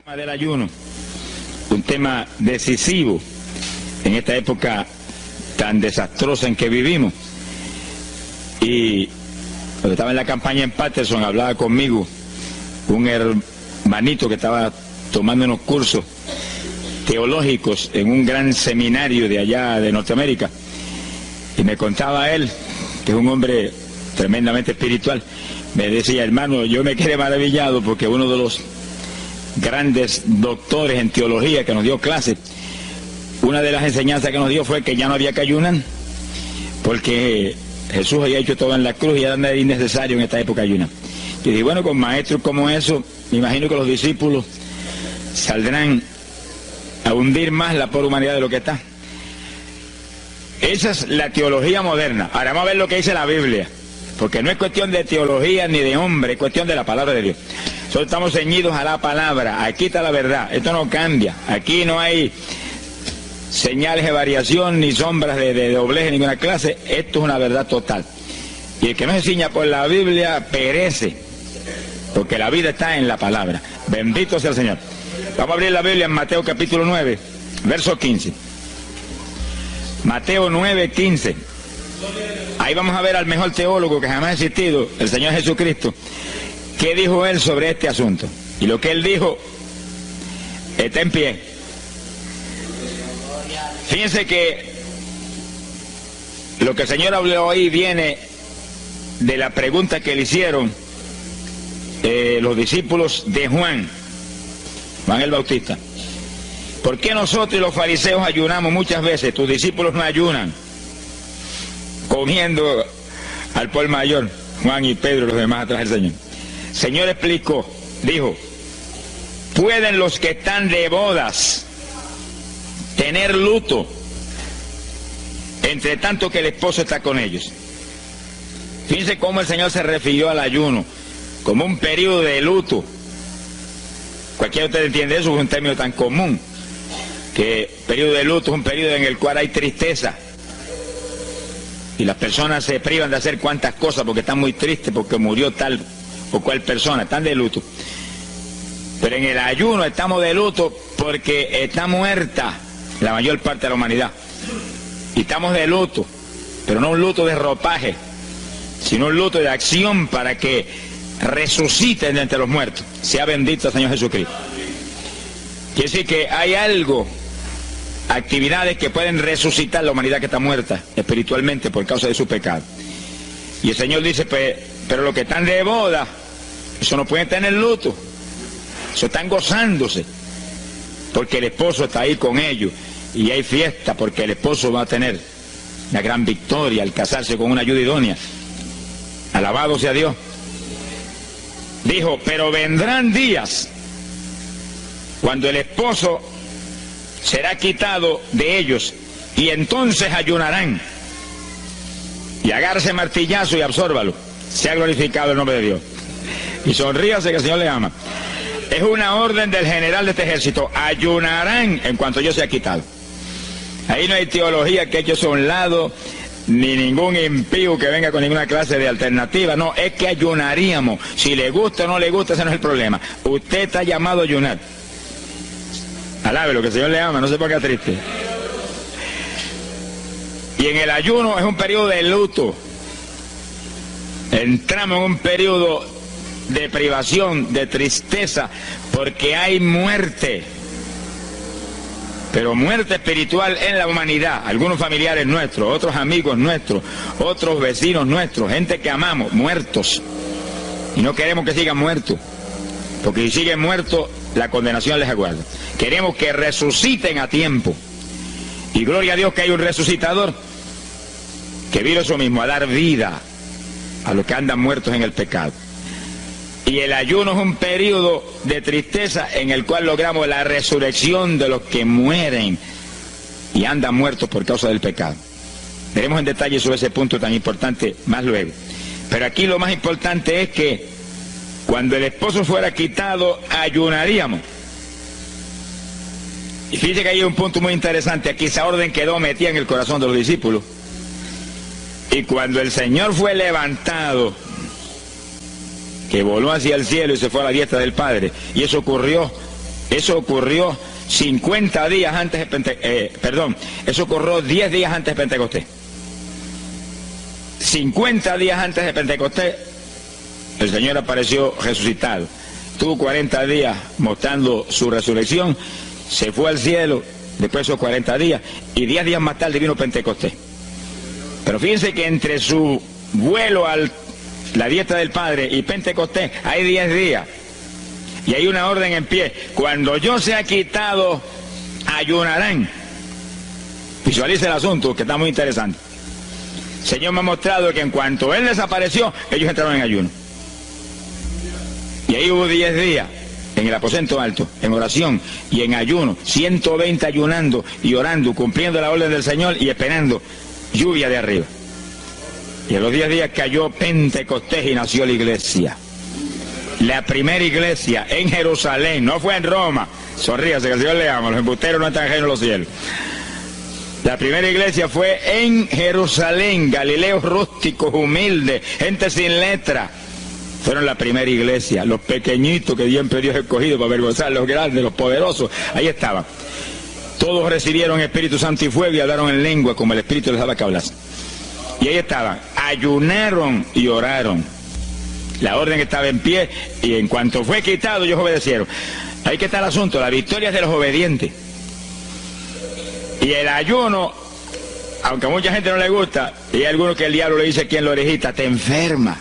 Del ayuno, un tema decisivo en esta época tan desastrosa en que vivimos. Y cuando estaba en la campaña en Patterson, hablaba conmigo un hermanito que estaba tomando unos cursos teológicos en un gran seminario de allá de Norteamérica, y me contaba él, que es un hombre tremendamente espiritual, me decía: hermano, yo me quedé maravillado porque uno de los grandes doctores en teología que nos dio clases, una de las enseñanzas que nos dio fue que ya no había que ayunar, porque Jesús había hecho todo en la cruz y ya no era innecesario en esta época ayunar. Y dije, bueno, con maestros como eso, me imagino que los discípulos saldrán a hundir más la pobre humanidad de lo que está. Esa es la teología moderna. Ahora vamos a ver lo que dice la Biblia, porque no es cuestión de teología ni de hombre, es cuestión de la palabra de Dios. Nosotros estamos ceñidos a la palabra, aquí está la verdad, esto no cambia, aquí no hay señales de variación ni sombras de doblez de ninguna clase, esto es una verdad total. Y el que no se ciña por la Biblia perece, porque la vida está en la palabra. Bendito sea el Señor. Vamos a abrir la Biblia en Mateo capítulo 9, verso 15. Mateo 9, 15. Ahí vamos a ver al mejor teólogo que jamás ha existido, el Señor Jesucristo. ¿Qué dijo él sobre este asunto? Y lo que él dijo está en pie. Fíjense que lo que el Señor habló ahí viene de la pregunta que le hicieron los discípulos de Juan el Bautista. ¿Por qué nosotros y los fariseos ayunamos muchas veces? Tus discípulos no ayunan, comiendo al por mayor, Juan y Pedro y los demás atrás del Señor. El Señor explicó, dijo: ¿pueden los que están de bodas tener luto entre tanto que el esposo está con ellos? Fíjense cómo el Señor se refirió al ayuno como un periodo de luto. Cualquiera de ustedes entiende eso, es un término tan común, que periodo de luto es un periodo en el cual hay tristeza y las personas se privan de hacer cuantas cosas porque están muy tristes porque murió tal o cual persona, están de luto. Pero en el ayuno estamos de luto porque está muerta la mayor parte de la humanidad, y estamos de luto, pero no un luto de ropaje, sino un luto de acción para que resuciten de entre los muertos. Sea bendito el Señor Jesucristo. Quiere decir que hay algo, actividades que pueden resucitar la humanidad que está muerta espiritualmente por causa de su pecado. Y el Señor dice, pero los que están de boda, eso no pueden tener luto, eso están gozándose, porque el esposo está ahí con ellos, y hay fiesta porque el esposo va a tener la gran victoria al casarse con una ayuda idónea. Alabado sea Dios. Dijo, pero vendrán días cuando el esposo será quitado de ellos, y entonces ayunarán. Y agárrese martillazo y absórbalo. Sea glorificado el nombre de Dios. Y sonríase que el Señor le ama. Es una orden del general de este ejército. Ayunarán en cuanto yo sea quitado. Ahí no hay teología que eche eso a un lado, ni ningún impío que venga con ninguna clase de alternativa. No, es que ayunaríamos. Si le gusta o no le gusta, ese no es el problema. Usted está llamado a ayunar. Alábelo, que el Señor le ama, no se ponga triste. Y en el ayuno es un periodo de luto. Entramos en un periodo de privación, de tristeza, porque hay muerte. Pero muerte espiritual en la humanidad. Algunos familiares nuestros, otros amigos nuestros, otros vecinos nuestros, gente que amamos, muertos. Y no queremos que sigan muertos, porque si siguen muertos, la condenación les aguarda. Queremos que resuciten a tiempo. Y gloria a Dios que hay un resucitador que vino eso mismo, a dar vida a los que andan muertos en el pecado. Y el ayuno es un periodo de tristeza en el cual logramos la resurrección de los que mueren y andan muertos por causa del pecado. Veremos en detalle sobre ese punto tan importante más luego. Pero aquí lo más importante es que cuando el esposo fuera quitado, ayunaríamos. Y fíjense que hay un punto muy interesante. Aquí esa orden quedó metida en el corazón de los discípulos. Y cuando el Señor fue levantado, que voló hacia el cielo y se fue a la diestra del Padre, y eso ocurrió Eso ocurrió 50 días antes de eso ocurrió 10 días antes de Pentecostés. 50 días antes de Pentecostés, el Señor apareció resucitado. Tuvo 40 días mostrando su resurrección, se fue al cielo, después de esos 40 días, y 10 días más tarde vino Pentecostés. Pero fíjense que entre su vuelo a la diestra del Padre y Pentecostés hay 10 días. Y hay una orden en pie. Cuando yo sea quitado, ayunarán. Visualice el asunto, que está muy interesante. El Señor me ha mostrado que en cuanto Él desapareció, ellos entraron en ayuno. Y ahí hubo 10 días en el aposento alto, en oración y en ayuno, 120 ayunando y orando, cumpliendo la orden del Señor y esperando lluvia de arriba. Y en los 10 días cayó Pentecostés y nació la iglesia. La primera iglesia en Jerusalén, no fue en Roma. Sonríase, que el Señor le ama, los embusteros no están ajenos a los cielos. La primera iglesia fue en Jerusalén, galileos rústicos, humildes, gente sin letra. Fueron la primera iglesia, los pequeñitos que siempre Dios ha escogido para avergonzar a los grandes, los poderosos, ahí estaban. Todos recibieron Espíritu Santo y fuego y hablaron en lengua como el Espíritu les daba que hablasen. Y ahí estaban, ayunaron y oraron. La orden estaba en pie y en cuanto fue quitado ellos obedecieron. Ahí que está el asunto, la victoria es de los obedientes. Y el ayuno, aunque a mucha gente no le gusta, y hay algunos que el diablo le dice aquí en la orejita, te enferma.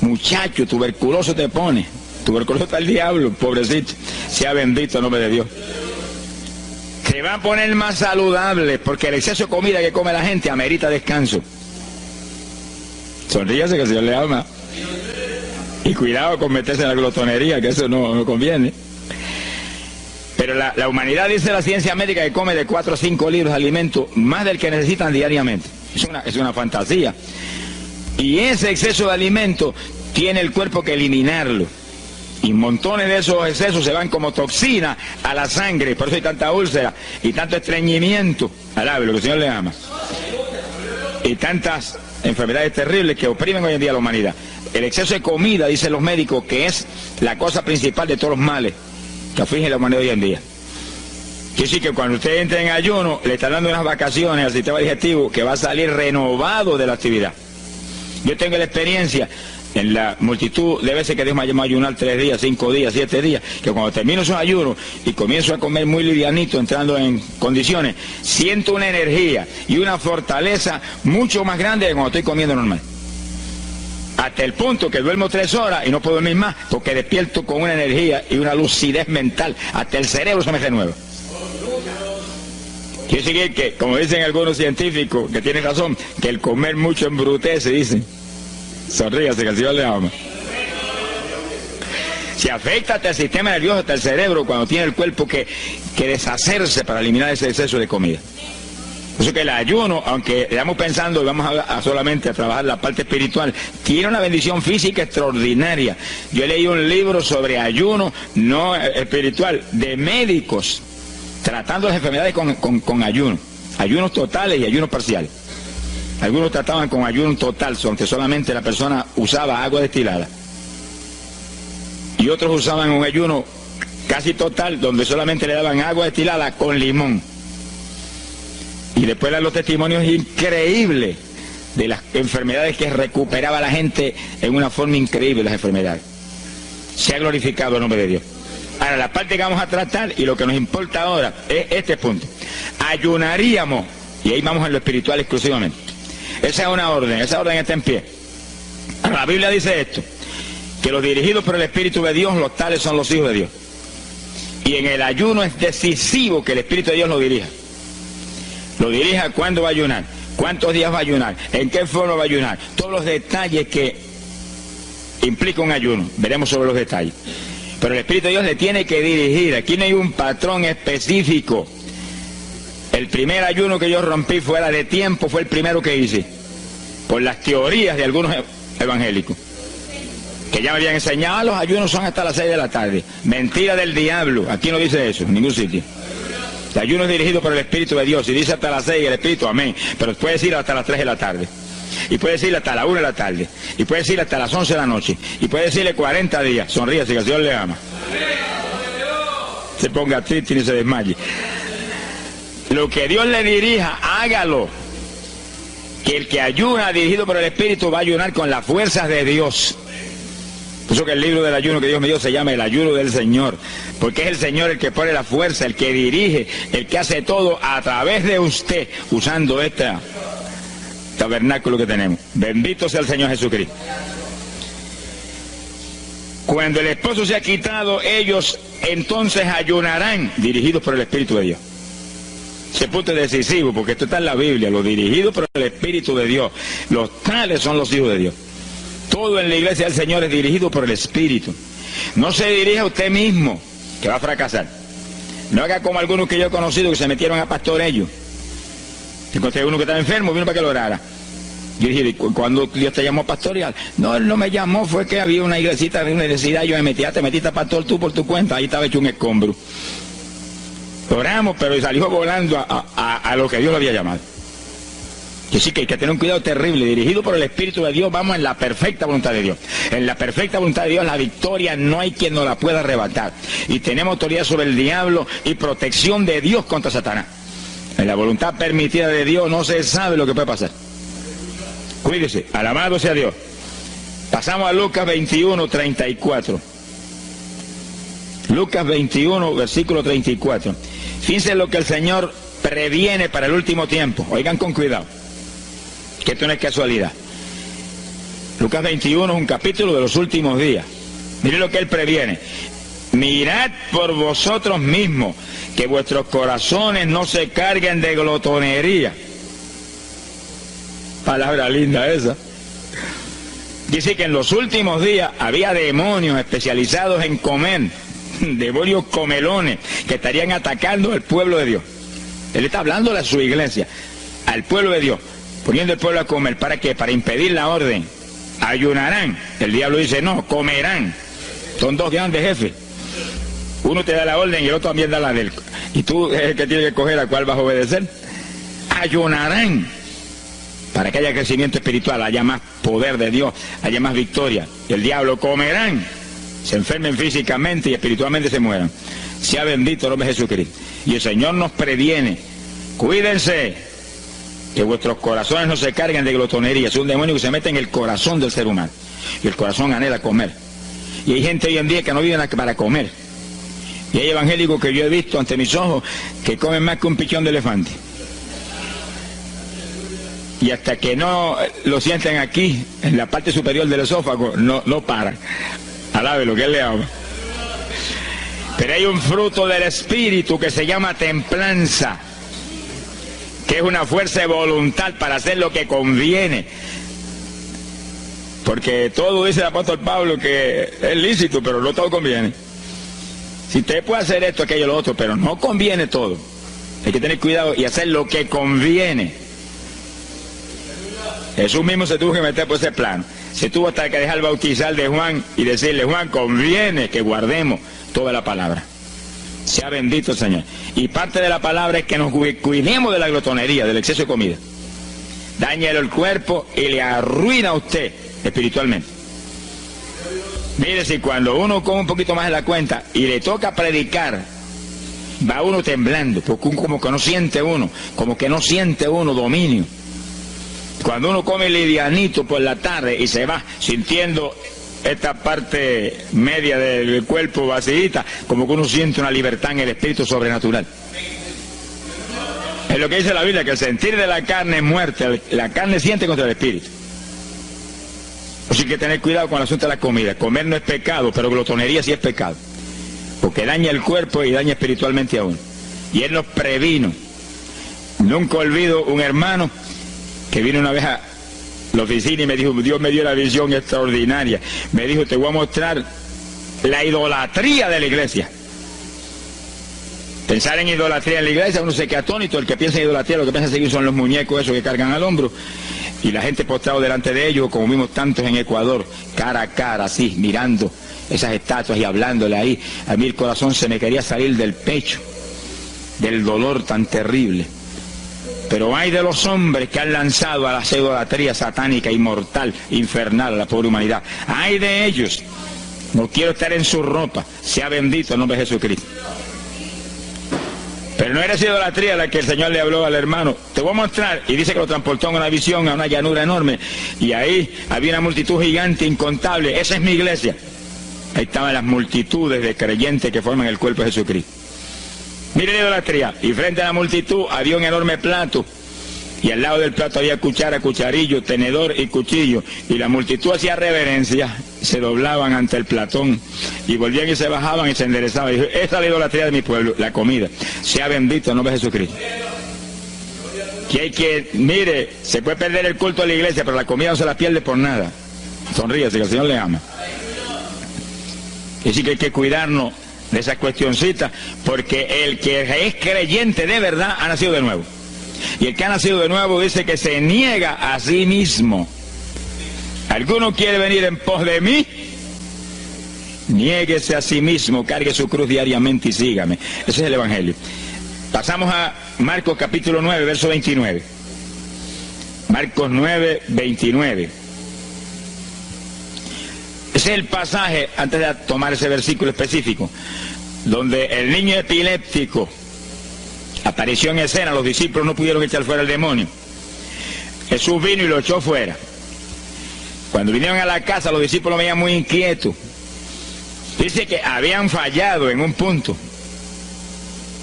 Muchacho, tuberculoso te pone. Tuberculoso está el diablo, pobrecito. Sea bendito el nombre de Dios. Se va a poner más saludable porque el exceso de comida que come la gente amerita descanso. Sonríase que el Señor le ama. Y cuidado con meterse en la glotonería, que eso no conviene. Pero la humanidad, dice la ciencia médica, que come de 4 a 5 litros de alimento, más del que necesitan diariamente. Es una fantasía. Y ese exceso de alimento tiene el cuerpo que eliminarlo. Y montones de esos excesos se van como toxina a la sangre. Por eso hay tanta úlcera y tanto estreñimiento. Alabe, lo que el Señor le ama. Y tantas enfermedades terribles que oprimen hoy en día a la humanidad. El exceso de comida, dicen los médicos, que es la cosa principal de todos los males que afligen a la humanidad hoy en día. Quiere decir que cuando usted entra en ayuno, le está dando unas vacaciones al sistema digestivo que va a salir renovado de la actividad. Yo tengo la experiencia en la multitud de veces que Dios me ha llamado a ayunar 3 días, 5 días, 7 días, que cuando termino esos ayunos y comienzo a comer muy livianito, entrando en condiciones, siento una energía y una fortaleza mucho más grande que cuando estoy comiendo normal. Hasta el punto que duermo 3 horas y no puedo dormir más porque despierto con una energía y una lucidez mental. Hasta el cerebro se me renueva. Quiere decir que, como dicen algunos científicos, que tienen razón, que el comer mucho embrutece, dicen. Sonríase, que el Señor le ama. Se afecta hasta el sistema nervioso, hasta el cerebro, cuando tiene el cuerpo que deshacerse para eliminar ese exceso de comida. Por eso que el ayuno, aunque estamos pensando y vamos solamente a trabajar la parte espiritual, tiene una bendición física extraordinaria. Yo leí un libro sobre ayuno no espiritual, de médicos, tratando las enfermedades con ayuno. Ayunos totales y ayunos parciales. Algunos trataban con ayuno total, aunque solamente la persona usaba agua destilada. Y otros usaban un ayuno casi total, donde solamente le daban agua destilada con limón. Y después dan los testimonios increíbles de las enfermedades que recuperaba la gente en una forma increíble, las enfermedades. Se ha glorificado el nombre de Dios. Ahora, la parte que vamos a tratar y lo que nos importa ahora es este punto. Ayunaríamos, y ahí vamos en lo espiritual exclusivamente. Esa es una orden, esa orden está en pie. Ahora, la Biblia dice esto, que los dirigidos por el Espíritu de Dios, los tales son los hijos de Dios. Y en el ayuno es decisivo que el Espíritu de Dios lo dirija. Lo dirija cuándo va a ayunar, cuántos días va a ayunar, en qué forma va a ayunar, todos los detalles que implica un ayuno. Veremos sobre los detalles. Pero el Espíritu de Dios le tiene que dirigir. Aquí no hay un patrón específico. El primer ayuno que yo rompí fuera de tiempo fue el primero que hice, por las teorías de algunos evangélicos, que ya me habían enseñado, los ayunos son hasta las 6 de la tarde. Mentira del diablo, aquí no dice eso, en ningún sitio. El ayuno es dirigido por el Espíritu de Dios, y dice hasta las 6 el Espíritu, amén, pero puede decir hasta las 3 de la tarde, y puede decirle hasta la 1 de la tarde, y puede decirle hasta las 11 de la noche, y puede decirle 40 días, sonríase que el Señor le ama. se ponga triste ni se desmaye. Lo que Dios le dirija, hágalo. Que el que ayuna dirigido por el Espíritu va a ayunar con las fuerzas de Dios. Por eso que el libro del ayuno que Dios me dio se llama el ayuno del Señor, porque es el Señor el que pone la fuerza, el que dirige, el que hace todo a través de usted, usando este tabernáculo que tenemos. Bendito sea el Señor Jesucristo. Cuando el esposo se ha quitado, ellos entonces ayunarán, dirigidos por el Espíritu de Dios. Ese punto es decisivo, porque esto está en la Biblia, los dirigidos por el Espíritu de Dios. Los tales son los hijos de Dios. Todo en la iglesia del Señor es dirigido por el Espíritu. No se dirija a usted mismo, que va a fracasar. No haga como algunos que yo he conocido que se metieron a pastor ellos. Encontré uno que estaba enfermo, vino para que lo orara. Yo dije, ¿cuándo Dios te llamó a pastorear? No, él no me llamó, fue que había una iglesita, había una necesidad, yo me metí, te metiste a pastor tú por tu cuenta, ahí estaba hecho un escombro. Oramos, pero salió volando a lo que Dios lo había llamado. Que sí, que hay que tener un cuidado terrible, dirigido por el Espíritu de Dios, vamos en la perfecta voluntad de Dios. En la perfecta voluntad de Dios, la victoria no hay quien nos la pueda arrebatar. Y tenemos autoridad sobre el diablo y protección de Dios contra Satanás. En la voluntad permitida de Dios no se sabe lo que puede pasar. Cuídese, alabado sea Dios. Pasamos a Lucas 21, 34. Lucas 21, versículo 34. Fíjense lo que el Señor previene para el último tiempo. Oigan con cuidado, que esto no es casualidad. Lucas 21 es un capítulo de los últimos días. Miren lo que Él previene. Mirad por vosotros mismos, que vuestros corazones no se carguen de glotonería. Palabra linda esa. Dice que en los últimos días había demonios especializados en comer, demonios comelones, que estarían atacando al pueblo de Dios. Él está hablando a su iglesia, al pueblo de Dios, poniendo al pueblo a comer. ¿Para qué? Para impedir la orden. Ayunarán. El diablo dice, no, comerán. Son dos grandes jefes. Uno te da la orden y el otro también da la del. Y tú es el que tiene que escoger a cuál vas a obedecer. Ayunarán. Para que haya crecimiento espiritual, haya más poder de Dios, haya más victoria. El diablo comerán, se enfermen físicamente y espiritualmente se mueran. Sea bendito el nombre de Jesucristo. Y el Señor nos previene, cuídense, que vuestros corazones no se carguen de glotonería. Es un demonio que se mete en el corazón del ser humano. Y el corazón anhela comer. Y hay gente hoy en día que no vive para comer. Y hay evangélicos que yo he visto ante mis ojos que comen más que un pichón de elefante. Y hasta que no lo sienten aquí, en la parte superior del esófago, no paran. Alabe lo que Él le ama. Pero hay un fruto del Espíritu que se llama templanza, que es una fuerza de voluntad para hacer lo que conviene. Porque todo dice el apóstol Pablo que es lícito, pero no todo conviene. Si usted puede hacer esto, aquello, lo otro, pero no conviene todo. Hay que tener cuidado y hacer lo que conviene. Jesús mismo se tuvo que meter por ese plano. Se tuvo hasta que dejar bautizar de Juan y decirle, Juan, conviene que guardemos toda la palabra. Sea bendito el Señor. Y parte de la palabra es que nos cuidemos de la glotonería, del exceso de comida. Dáñale el cuerpo y le arruina a usted espiritualmente. Mire, si cuando uno come un poquito más de la cuenta y le toca predicar, va uno temblando, porque como que no siente uno dominio. Cuando uno come livianito por la tarde y se va sintiendo esta parte media del cuerpo vacíita, como que uno siente una libertad en el espíritu sobrenatural. Es lo que dice la Biblia, que el sentir de la carne es muerte, la carne siente contra el espíritu. Así que tener cuidado con el asunto de la comida. Comer no es pecado, pero glotonería sí es pecado, porque daña el cuerpo y daña espiritualmente a uno. Y Él nos previno. Nunca olvido un hermano que vino una vez a la oficina y me dijo, Dios me dio la visión extraordinaria. Me dijo, te voy a mostrar la idolatría de la iglesia. Pensar en idolatría en la iglesia, uno se queda atónito. El que piensa en idolatría, lo que piensa seguir son los muñecos esos que cargan al hombro. Y la gente postrado delante de ellos, como vimos tantos en Ecuador, cara a cara, así, mirando esas estatuas y hablándole ahí. A mí el corazón se me quería salir del pecho, del dolor tan terrible. Pero hay de los hombres que han lanzado a la idolatría satánica, inmortal, infernal a la pobre humanidad. Hay de ellos. No quiero estar en su ropa. Sea bendito el nombre de Jesucristo. Pero no era esa idolatría la que el Señor le habló al hermano. Te voy a mostrar, y dice que lo transportó en una visión a una llanura enorme, y ahí había una multitud gigante, incontable. Esa es mi iglesia. Ahí estaban las multitudes de creyentes que forman el cuerpo de Jesucristo. Mire la idolatría, y frente a la multitud había un enorme plato, y al lado del plato había cuchara, cucharillo, tenedor y cuchillo, y la multitud hacía reverencia, se doblaban ante el platón, y volvían y se bajaban y se enderezaban. Y dijo, esta es la idolatría de mi pueblo, la comida. Sea bendito el nombre de Jesucristo. Mire, se puede perder el culto de la iglesia, pero la comida no se la pierde por nada. Sonríese, que el Señor le ama. Es decir, que hay que cuidarnos de esas cuestioncitas, porque el que es creyente de verdad ha nacido de nuevo. Y el que ha nacido de nuevo dice que se niega a sí mismo. ¿Alguno quiere venir en pos de mí? Niéguese a sí mismo, cargue su cruz diariamente y sígame. Ese es el Evangelio. Pasamos a Marcos capítulo 9, verso 29. Marcos 9, 29. Ese es el pasaje, antes de tomar ese versículo específico, donde el niño epiléptico apareció en escena. Los discípulos no pudieron echar fuera el demonio. Jesús vino y lo echó fuera. Cuando vinieron a la casa, los discípulos veían muy inquietos. Dice que habían fallado en un punto,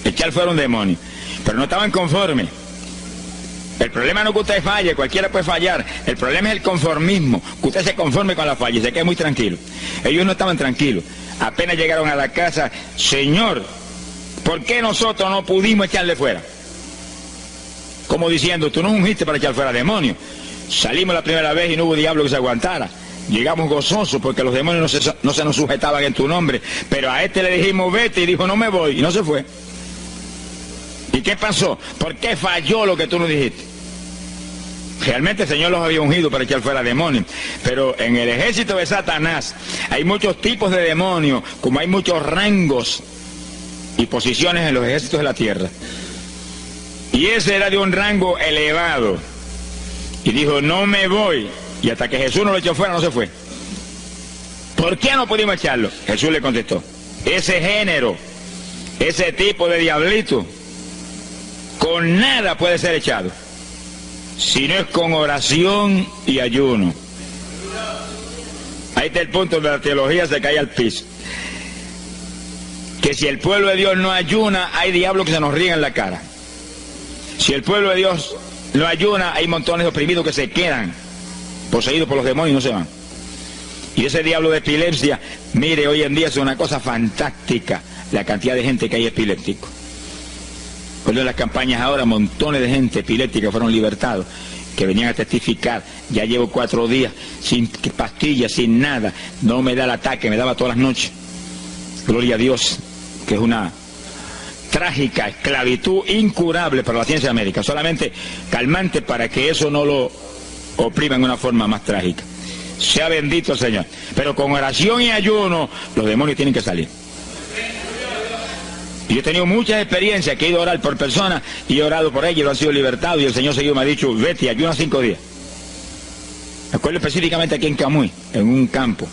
echar fuera un demonio, pero no estaban conformes. El problema no es que usted falle, cualquiera puede fallar. El problema es el conformismo, que usted se conforme con la falla y se quede muy tranquilo. Ellos no estaban tranquilos. Apenas llegaron a la casa, Señor, ¿por qué nosotros no pudimos echarle fuera? Como diciendo, tú no ungiste para echar fuera demonios. Salimos la primera vez y no hubo diablo que se aguantara. Llegamos gozosos porque los demonios no se nos sujetaban en tu nombre. Pero a este le dijimos, vete, y dijo, no me voy, y no se fue. ¿Y qué pasó? ¿Por qué falló lo que tú nos dijiste? Realmente el Señor los había ungido para echar fuera demonios, pero en el ejército de Satanás hay muchos tipos de demonios, como hay muchos rangos y posiciones en los ejércitos de la tierra. Y ese era de un rango elevado. Y dijo, no me voy. Y hasta que Jesús no lo echó fuera, no se fue. ¿Por qué no pudimos echarlo? Jesús le contestó, ese género, ese tipo de diablito, con nada puede ser echado, si no es con oración y ayuno. Ahí está el punto donde la teología se cae al piso. Que si el pueblo de Dios no ayuna, hay diablos que se nos ríen en la cara. Si el pueblo de Dios no ayuna, hay montones de oprimidos que se quedan poseídos por los demonios y no se van. Y ese diablo de epilepsia, mire, hoy en día es una cosa fantástica la cantidad de gente que hay epiléptico. Con las campañas ahora, montones de gente epiléptica fueron libertados, que venían a testificar. Ya llevo 4 días sin pastillas, sin nada, no me da el ataque, me daba todas las noches. Gloria a Dios, que es una trágica esclavitud incurable para la ciencia médica, solamente calmante para que eso no lo oprima en una forma más trágica. Sea bendito el Señor. Pero con oración y ayuno, los demonios tienen que salir. Y yo he tenido muchas experiencias que he ido a orar por personas y he orado por ellos y lo han sido libertados, y el Señor seguido me ha dicho, vete, ayuna 5 días. Me acuerdo específicamente aquí en Camuy, en un campo.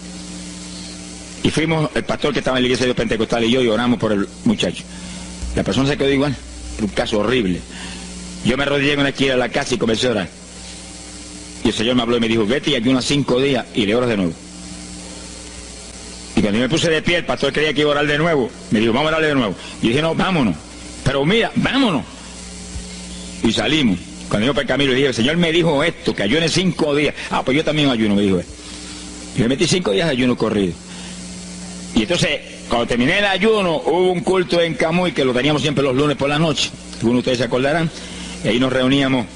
Y fuimos, el pastor que estaba en la iglesia de Pentecostal y yo, y oramos por el muchacho. La persona se quedó igual, un caso horrible. Yo me arrodillé en una esquina de la casa y comencé a orar. Y el Señor me habló y me dijo, vete y ayuna 5 días y le oras de nuevo. Y cuando yo me puse de pie, el pastor creía que iba a orar de nuevo. Me dijo, vamos a orarle de nuevo. Y dije, no, vámonos. Pero mira, vámonos. Y salimos. Cuando yo por el camino le dije, el Señor me dijo esto, que ayune 5 días. Ah, pues yo también ayuno, me dijo él. Y me metí 5 días de ayuno corrido. Y entonces, cuando terminé el ayuno, hubo un culto en Camuy, que lo teníamos siempre los lunes por la noche. Algunos de ustedes se acordarán. Y ahí nos reuníamos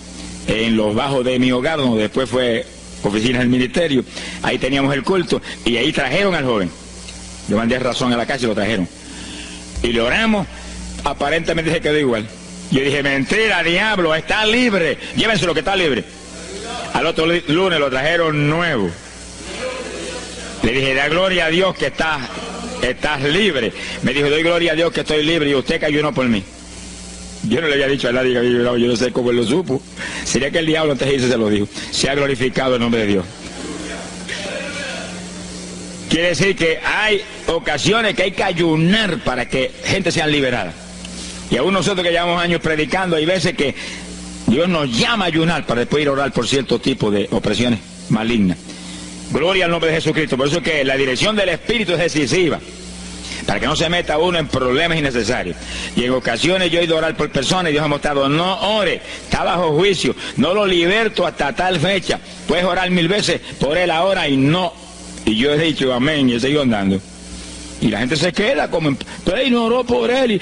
en los bajos de mi hogar, donde después fue oficina del ministerio. Ahí teníamos el culto, y ahí trajeron al joven. Yo mandé razón a la casa y lo trajeron. Y le oramos, aparentemente se quedó igual. Yo dije, mentira, diablo, está libre. Llévense lo que está libre. Al otro lunes lo trajeron nuevo. Le dije, da gloria a Dios que estás libre. Me dijo, doy gloria a Dios que estoy libre, y usted que ayunó por mí. Yo no le había dicho a nadie que había ayunado, yo no sé cómo él lo supo. Sería que el diablo antes de irse se lo dijo. Se ha glorificado el nombre de Dios. Quiere decir que hay ocasiones que hay que ayunar para que gente sea liberada. Y aún nosotros que llevamos años predicando, hay veces que Dios nos llama a ayunar para después ir a orar por cierto tipo de opresiones malignas. Gloria al nombre de Jesucristo. Por eso es que la dirección del Espíritu es decisiva, para que no se meta uno en problemas innecesarios. Y en ocasiones yo he ido a orar por personas y Dios ha mostrado, no ore, está bajo juicio, no lo liberto hasta tal fecha. Puedes orar 1000 veces por él ahora y no. Y yo he dicho amén y he seguido andando. Y la gente se queda como, pero él no oró por él. Y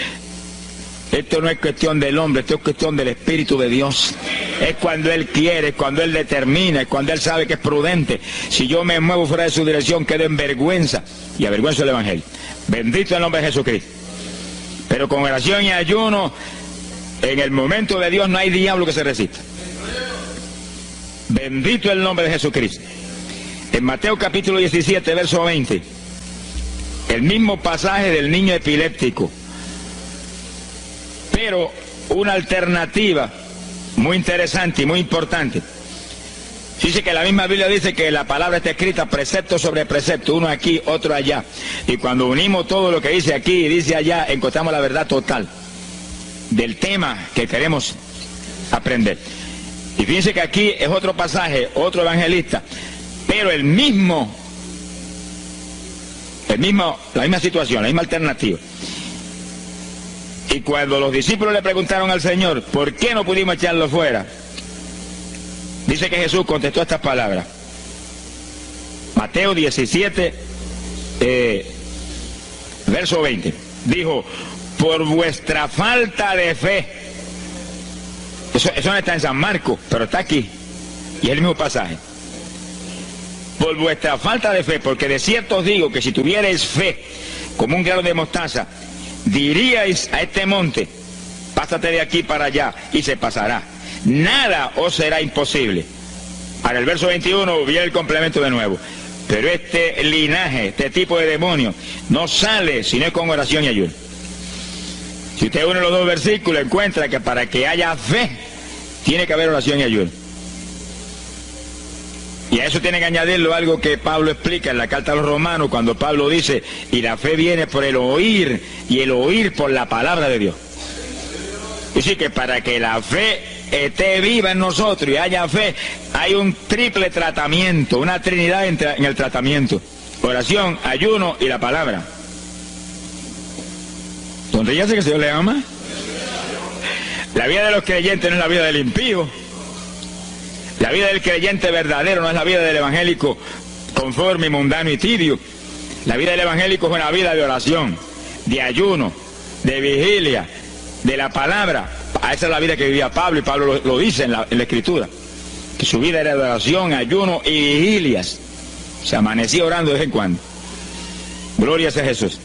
esto no es cuestión del hombre, esto es cuestión del Espíritu de Dios. Es cuando Él quiere, es cuando Él determina, es cuando Él sabe que es prudente. Si yo me muevo fuera de su dirección, quedo en vergüenza y avergüenzo el Evangelio. Bendito el nombre de Jesucristo. Pero con oración y ayuno, en el momento de Dios no hay diablo que se resista. Bendito el nombre de Jesucristo. En Mateo capítulo 17, verso 20, el mismo pasaje del niño epiléptico, pero una alternativa muy interesante y muy importante. Dice que la misma Biblia dice que la palabra está escrita precepto sobre precepto, uno aquí, otro allá. Y cuando unimos todo lo que dice aquí y dice allá, encontramos la verdad total del tema que queremos aprender. Y fíjense que aquí es otro pasaje, otro evangelista, pero la misma situación, la misma alternativa. Y cuando los discípulos le preguntaron al Señor, ¿por qué no pudimos echarlo fuera? Dice que Jesús contestó estas palabras. Mateo 17, verso 20. Dijo, por vuestra falta de fe. Eso no está en San Marcos, pero está aquí. Y es el mismo pasaje. Por vuestra falta de fe, porque de cierto os digo que si tuvierais fe como un grano de mostaza, diríais a este monte, pásate de aquí para allá, y se pasará. Nada os será imposible. Ahora el verso 21 viene el complemento de nuevo. Pero este linaje, este tipo de demonio, no sale si no es con oración y ayuno. Si usted une los dos versículos, encuentra que para que haya fe, tiene que haber oración y ayuno. Y a eso tiene que añadirlo algo que Pablo explica en la carta a los Romanos, cuando Pablo dice, y la fe viene por el oír, y el oír por la palabra de Dios. Y sí que para que la fe esté viva en nosotros y haya fe, hay un triple tratamiento, una trinidad en el tratamiento: oración, ayuno y la palabra. ¿Dónde ya sé que el Señor le ama? La vida de los creyentes no es la vida del impío. La vida del creyente verdadero no es la vida del evangélico conforme, mundano y tibio. La vida del evangélico es una vida de oración, de ayuno, de vigilia, de la palabra. Esa es la vida que vivía Pablo, y Pablo lo dice en la Escritura, que su vida era de oración, ayuno y vigilias. Se amanecía orando de vez en cuando. Gloria sea Jesús.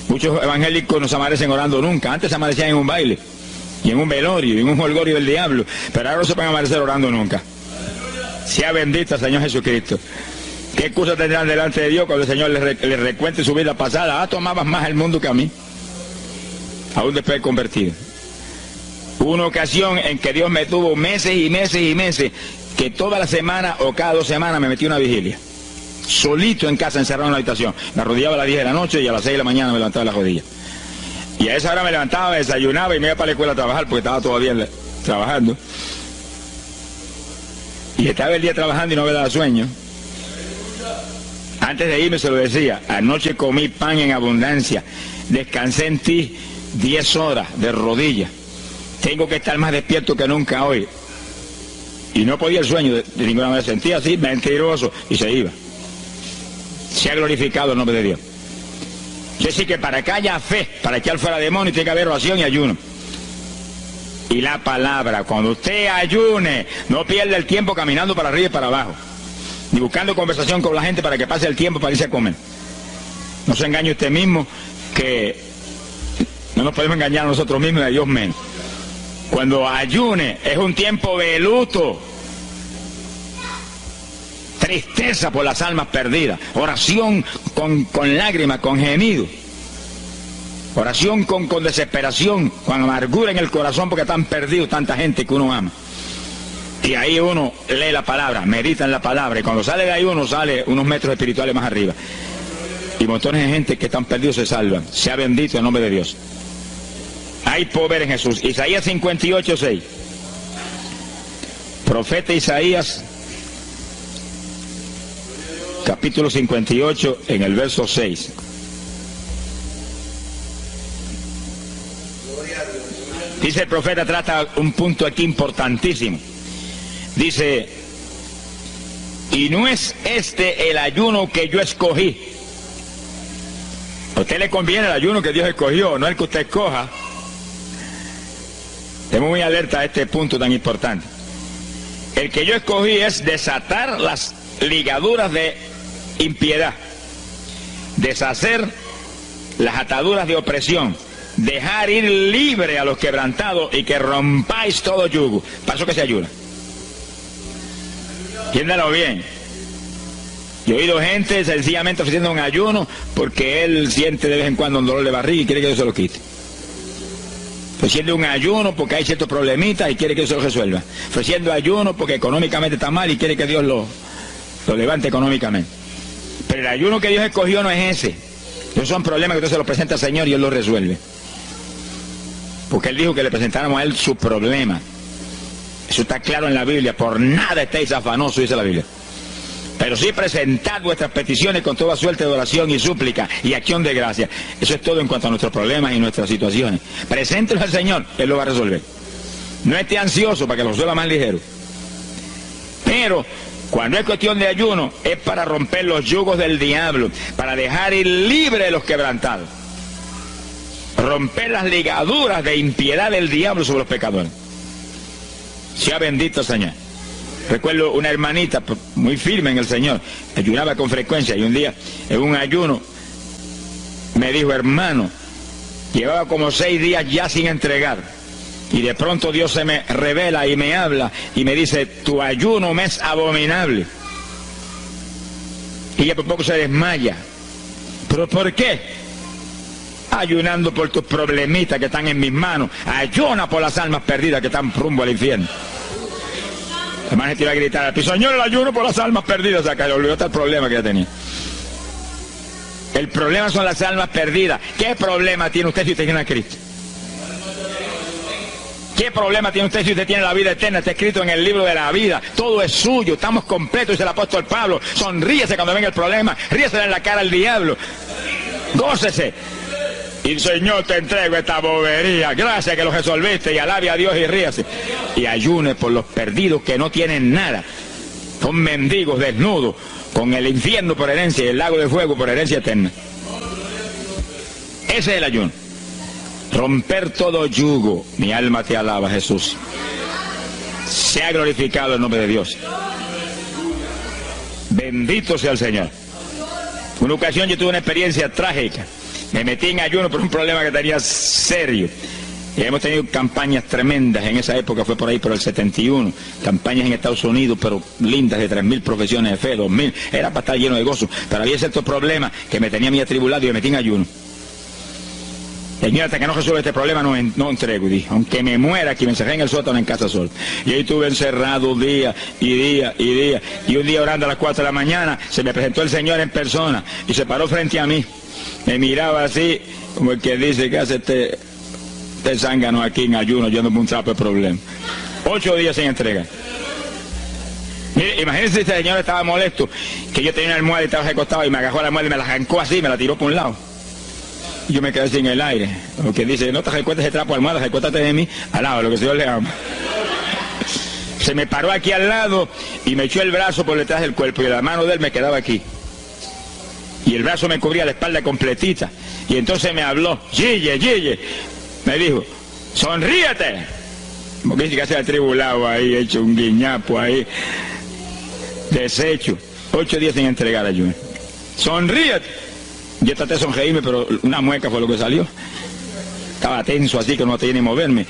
Muchos evangélicos no se amanecen orando nunca. Antes se amanecían en un baile, y en un velorio, y en un holgorio del diablo, pero ahora no se pueden amanecer orando nunca. Sea bendito el Señor Jesucristo. ¿Qué excusa tendrán delante de Dios cuando el Señor les recuente su vida pasada? Tomabas más el mundo que a mí, aún después de convertido. Hubo una ocasión en que Dios me tuvo meses y meses y meses, que toda la semana o cada 2 semanas me metí una vigilia, solito en casa, encerrado en la habitación. Me arrodillaba a las 10 de la noche y a las 6 de la mañana me levantaba las rodillas. Y a esa hora me levantaba, desayunaba y me iba para la escuela a trabajar, porque estaba todavía trabajando. Y estaba el día trabajando y no me daba sueño. Antes de irme se lo decía: anoche comí pan en abundancia, descansé en ti 10 horas de rodillas, tengo que estar más despierto que nunca hoy. Y no podía el sueño de ninguna manera, sentía así, mentiroso, y se iba. Se ha glorificado el nombre de Dios. Es decir, que para que haya fe, para echar fuera demonios, tiene que haber oración y ayuno. Y la palabra, cuando usted ayune, no pierda el tiempo caminando para arriba y para abajo, ni buscando conversación con la gente para que pase el tiempo para irse a comer. No se engañe usted mismo, que no nos podemos engañar a nosotros mismos y a Dios menos. Cuando ayune es un tiempo de luto, tristeza por las almas perdidas, oración con lágrimas, con gemidos. Oración con desesperación, con amargura en el corazón, porque están perdidos tanta gente que uno ama. Y ahí uno lee la palabra, medita en la palabra, y cuando sale de ahí uno sale unos metros espirituales más arriba. Y montones de gente que están perdidos se salvan. Sea bendito el nombre de Dios. hay poder en Jesús. Isaías 58:6. Profeta Isaías, capítulo 58, en el verso 6. Dice el profeta, trata un punto aquí importantísimo. Dice, y no es este el ayuno que yo escogí. A usted le conviene el ayuno que Dios escogió, no el que usted escoja. Estemos muy alerta a este punto tan importante. El que yo escogí es desatar las ligaduras de impiedad, deshacer las ataduras de opresión, dejar ir libre a los quebrantados y que rompáis todo yugo. Para eso que se ayuna. Entiéndalo bien. Yo he oído gente sencillamente ofreciendo un ayuno porque él siente de vez en cuando un dolor de barriga y quiere que Dios se lo quite. Ofreciendo un ayuno porque hay ciertos problemitas y quiere que Dios se lo resuelva. Ofreciendo ayuno porque económicamente está mal y quiere que Dios lo levante económicamente. Pero el ayuno que Dios escogió no es ese. Esos son problemas que Dios se los presenta al Señor y Él los resuelve. Porque Él dijo que le presentáramos a Él su problema. Eso está claro en la Biblia. Por nada estéis afanosos, dice la Biblia. Pero sí presentad vuestras peticiones con toda suerte de oración y súplica y acción de gracia. Eso es todo en cuanto a nuestros problemas y nuestras situaciones. Preséntelos al Señor, Él lo va a resolver. No esté ansioso para que lo resuelva más ligero. Pero cuando es cuestión de ayuno, es para romper los yugos del diablo, para dejar ir libre a los quebrantados. Romper las ligaduras de impiedad del diablo sobre los pecadores. Sea bendito el Señor. Recuerdo una hermanita muy firme en el Señor, ayunaba con frecuencia y un día en un ayuno me dijo, hermano, llevaba como 6 días ya sin entregar y de pronto Dios se me revela y me habla y me dice, tu ayuno me es abominable. Y ella por poco se desmaya. ¿Pero por qué? Ayunando por tus problemitas que están en mis manos. Ayuna por las almas perdidas que están rumbo al infierno. Además, te iba a gritar al piso, Señor, el ayuno por las almas perdidas. O sea, que le olvidó hasta el problema que ya tenía. El problema son las almas perdidas. ¿Qué problema tiene usted si usted tiene a Cristo? ¿Qué problema tiene usted si usted tiene la vida eterna? Está escrito en el libro de la vida. Todo es suyo. Estamos completos, dice el apóstol Pablo. Sonríese cuando venga el problema. Ríese en la cara al diablo. Gócese. Y Señor, te entrego esta bobería. Gracias que lo resolviste. Y alabe a Dios y ríase. Y ayune por los perdidos que no tienen nada. Son mendigos desnudos, con el infierno por herencia y el lago de fuego por herencia eterna. Ese es el ayuno. Romper todo yugo. Mi alma te alaba, Jesús. Sea glorificado el nombre de Dios. Bendito sea el Señor. Una ocasión yo tuve una experiencia trágica. Me metí en ayuno por un problema que tenía serio. Y hemos tenido campañas tremendas en esa época, fue por ahí por el 71. Campañas en Estados Unidos, pero lindas, de 3.000 profesiones de fe, 2.000. Era para estar lleno de gozo. Pero había ciertos problemas que me tenía a mí atribulado y me metí en ayuno. Señor, hasta que no resuelva este problema no entrego. Y dije, aunque me muera aquí, me encerré en el sótano en casa sol. Y ahí estuve encerrado día y día y día. Y un día orando a las 4 de la mañana, se me presentó el Señor en persona y se paró frente a mí. Me miraba así, como el que dice, ¿qué hace este zángano aquí en ayuno? Yo no me un trapo de problema. 8 días sin entrega. Mire, imagínense si este señor estaba molesto, que yo tenía una almohada y estaba recostado y me agarró la almohada y me la arrancó así, me la tiró por un lado. Y yo me quedé sin el aire. Lo que dice, no te recuestes ese trapo de almohada, recuéstate de mí al lado, lo que Dios le ama. Se me paró aquí al lado y me echó el brazo por detrás del cuerpo y la mano de él me quedaba aquí. Y el brazo me cubría la espalda completita. Y entonces me habló, Gille, Gille. Me dijo, sonríete. Porque dice que se ha atribulado ahí, hecho un guiñapo ahí. Deshecho. 8 días sin entregar ayuno. Sonríete. Yo traté de sonreírme, pero una mueca fue lo que salió. Estaba tenso así que no tenía ni moverme.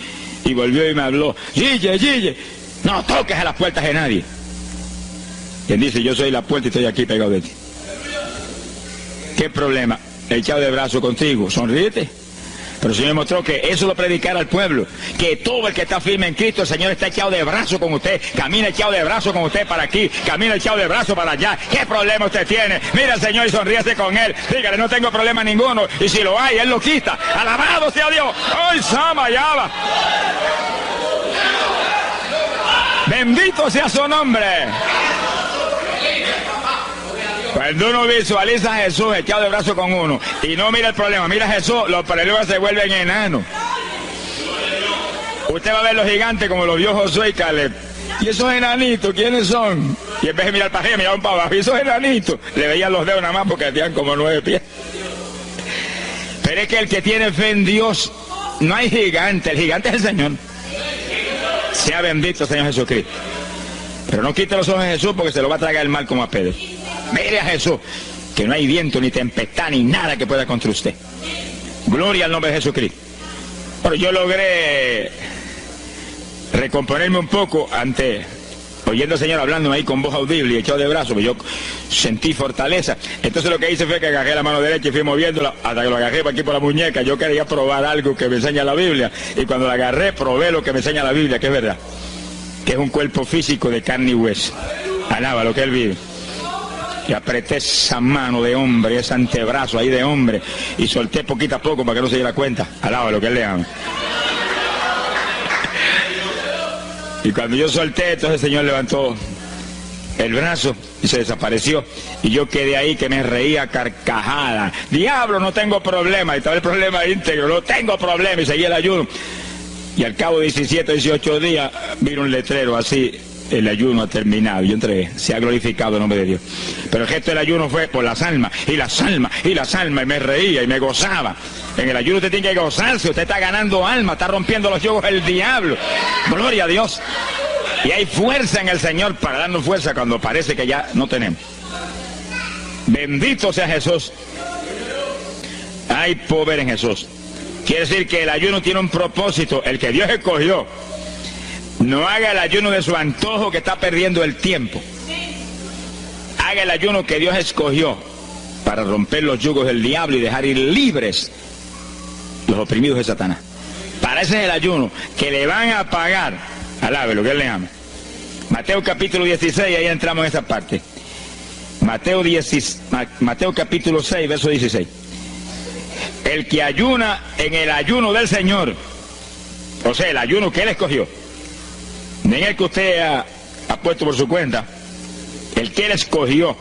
Y volvió y me habló, Gille, Gille, no toques a las puertas de nadie. Y él dice, yo soy la puerta y estoy aquí pegado de ti. ¿Qué problema? Echado de brazo contigo, sonríete. Pero el Señor mostró que eso lo predicara al pueblo, que todo el que está firme en Cristo, el Señor está echado de brazo con usted, camina echado de brazo con usted para aquí, camina echado de brazo para allá. ¿Qué problema usted tiene? Mira al Señor y sonríese con Él, dígale, no tengo problema ninguno, y si lo hay, Él lo quita. Alabado sea Dios. ¡Ay, Sama, ya va! Bendito sea su nombre. Cuando uno visualiza a Jesús echado de brazo con uno y no mira el problema, mira a Jesús, los problemas se vuelven enanos. Usted va a ver los gigantes como los vio Josué y Caleb. ¿Y esos enanitos quiénes son? Y en vez de mirar para arriba, miraban para abajo. ¿Y esos enanitos? Le veían los dedos nada más porque tenían como 9 pies. Pero es que el que tiene fe en Dios, no hay gigante, el gigante es el Señor. Sea bendito Señor Jesucristo. Pero no quite los ojos de Jesús porque se lo va a tragar el mal como a Pedro. Mire a Jesús, que no hay viento, ni tempestad, ni nada que pueda contra usted. Gloria al nombre de Jesucristo. Pero yo logré recomponerme un poco oyendo al Señor hablándome ahí con voz audible y echado de brazos, yo sentí fortaleza. Entonces lo que hice fue que agarré la mano derecha y fui moviéndola hasta que lo agarré por aquí por la muñeca. Yo quería probar algo que me enseña la Biblia, y cuando la agarré probé lo que me enseña la Biblia, que es verdad, que es un cuerpo físico de carne y hueso. Alaba lo que Él vive. Y apreté esa mano de hombre, ese antebrazo ahí de hombre, y solté poquito a poco para que no se diera cuenta. Alaba lo que Él le ama. Y cuando yo solté, entonces el Señor levantó el brazo y se desapareció. Y yo quedé ahí que me reía carcajada. Diablo, no tengo problema. Y estaba el problema íntegro, no tengo problema. Y seguí el ayuno. Y al cabo de 17, 18 días, vino un letrero así: el ayuno ha terminado. Yo entregué, se ha glorificado el nombre de Dios. Pero el gesto del ayuno fue por las almas, y las almas, y las almas, y me reía y me gozaba. En el ayuno usted tiene que gozarse, usted está ganando alma, está rompiendo los yugos del diablo. Gloria a Dios. Y hay fuerza en el Señor para darnos fuerza cuando parece que ya no tenemos. Bendito sea Jesús. Hay poder en Jesús. Quiere decir que el ayuno tiene un propósito, el que Dios escogió. No haga el ayuno de su antojo, que está perdiendo el tiempo. Haga el ayuno que Dios escogió para romper los yugos del diablo y dejar ir libres los oprimidos de Satanás. Para ese es el ayuno que le van a pagar. Alabe lo que Él le ama. Mateo capítulo 16, ahí entramos en esa parte. Mateo capítulo 6, verso 16. El que ayuna en el ayuno del Señor, o sea, el ayuno que Él escogió, no en el que usted ha puesto por su cuenta, el que Él escogió,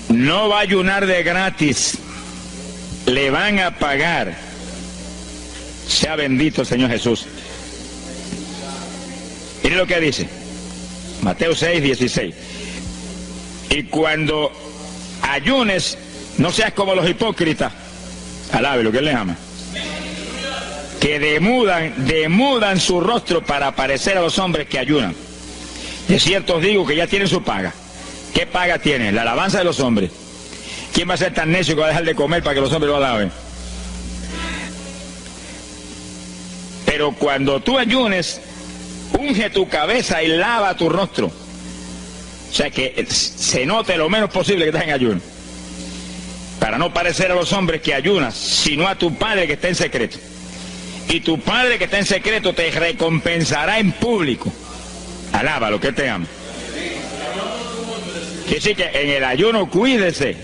no va a ayunar de gratis, le van a pagar. Sea bendito el Señor Jesús. Mire lo que dice Mateo 6, 16. Y cuando ayunes, no seas como los hipócritas. Alabe lo que Él le ama, que demudan su rostro para parecer a los hombres que ayunan. De cierto os digo que ya tienen su paga. ¿Qué paga tienen? La alabanza de los hombres. ¿Quién va a ser tan necio que va a dejar de comer para que los hombres lo alaben? Pero cuando tú ayunes, unge tu cabeza y lava tu rostro. O sea, que se note lo menos posible que estás en ayuno, para no parecer a los hombres que ayunas, sino a tu Padre que está en secreto. Y tu Padre que está en secreto te recompensará en público. Alaba lo que Él te ama. Quiere decir que en el ayuno cuídese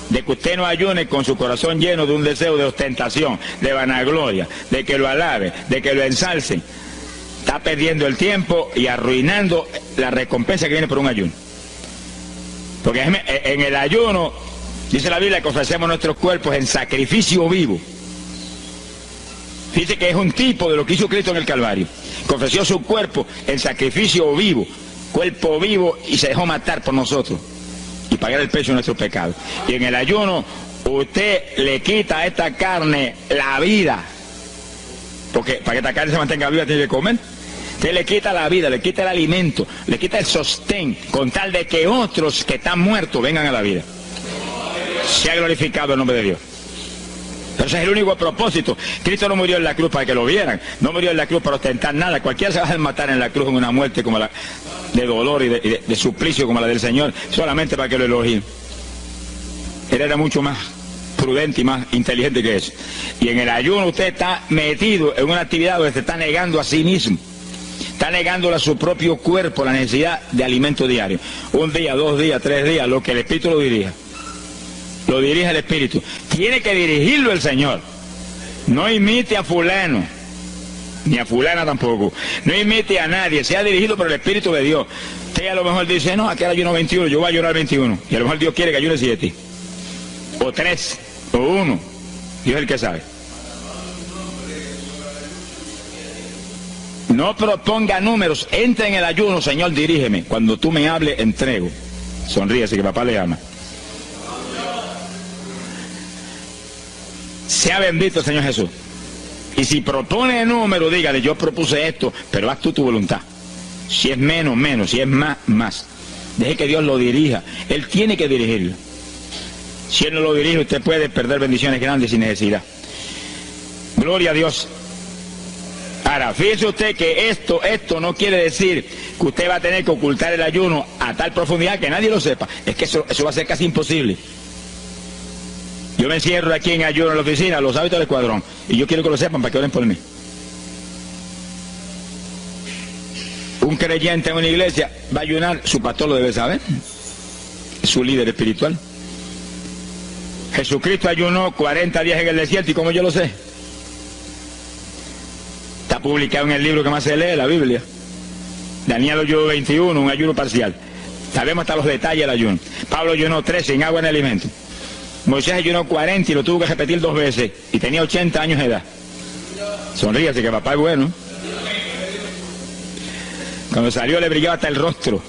de que usted no ayune con su corazón lleno de un deseo de ostentación, de vanagloria, de que lo alabe, de que lo ensalcen. Está perdiendo el tiempo y arruinando la recompensa que viene por un ayuno. Porque en el ayuno, dice la Biblia, que ofrecemos nuestros cuerpos en sacrificio vivo. Dice que es un tipo de lo que hizo Cristo en el Calvario, que ofreció su cuerpo en sacrificio vivo, cuerpo vivo, y se dejó matar por nosotros y pagar el precio de nuestros pecados. Y en el ayuno usted le quita a esta carne la vida, porque para que esta carne se mantenga viva tiene que comer. Usted le quita la vida, le quita el alimento, le quita el sostén, con tal de que otros que están muertos vengan a la vida. Se ha glorificado el nombre de Dios. Ese es el único propósito. Cristo no murió en la cruz para que lo vieran, no murió en la cruz para ostentar nada. Cualquiera se va a matar en la cruz en una muerte como la de dolor y de suplicio como la del Señor, solamente para que lo elogien. Él era mucho más prudente y más inteligente que eso. Y en el ayuno usted está metido en una actividad donde se está negando a sí mismo. Está negándole a su propio cuerpo la necesidad de alimento diario. Un día, 2 días, 3 días, lo que el Espíritu lo dirija. Lo dirige el Espíritu. Tiene que dirigirlo el Señor. No imite a fulano, ni a fulana tampoco. No imite a nadie, sea dirigido por el Espíritu de Dios. Usted a lo mejor dice, no, aquí ayuno 21, yo voy a ayunar 21. Y a lo mejor Dios quiere que ayune 7. O 3, o 1. Dios es el que sabe. No proponga números, entre en el ayuno, Señor, dirígeme. Cuando tú me hables, entrego. Sonríese que papá le ama. Sea bendito el Señor Jesús. Y si propone número, dígale, yo propuse esto, pero haz tú tu voluntad. Si es menos, menos, si es más, más. Deje que Dios lo dirija. Él tiene que dirigirlo. Si Él no lo dirige, usted puede perder bendiciones grandes sin necesidad. Gloria a Dios. Ahora, fíjese usted que esto no quiere decir que usted va a tener que ocultar el ayuno a tal profundidad que nadie lo sepa. Es que eso va a ser casi imposible. Yo me encierro aquí en ayuno en la oficina, los hábitos del escuadrón, y yo quiero que lo sepan para que oren por mí. Un creyente en una iglesia va a ayunar, su pastor lo debe saber, es su líder espiritual. Jesucristo ayunó 40 días en el desierto, ¿y cómo yo lo sé? Está publicado en el libro que más se lee, la Biblia. Daniel ayunó 21, un ayuno parcial. Sabemos hasta los detalles del ayuno. Pablo ayunó 13 sin agua en alimento. Moisés ayunó 40 y lo tuvo que repetir 2 veces, y tenía 80 años de edad. Sonríase que papá es bueno. Cuando salió le brillaba hasta el rostro.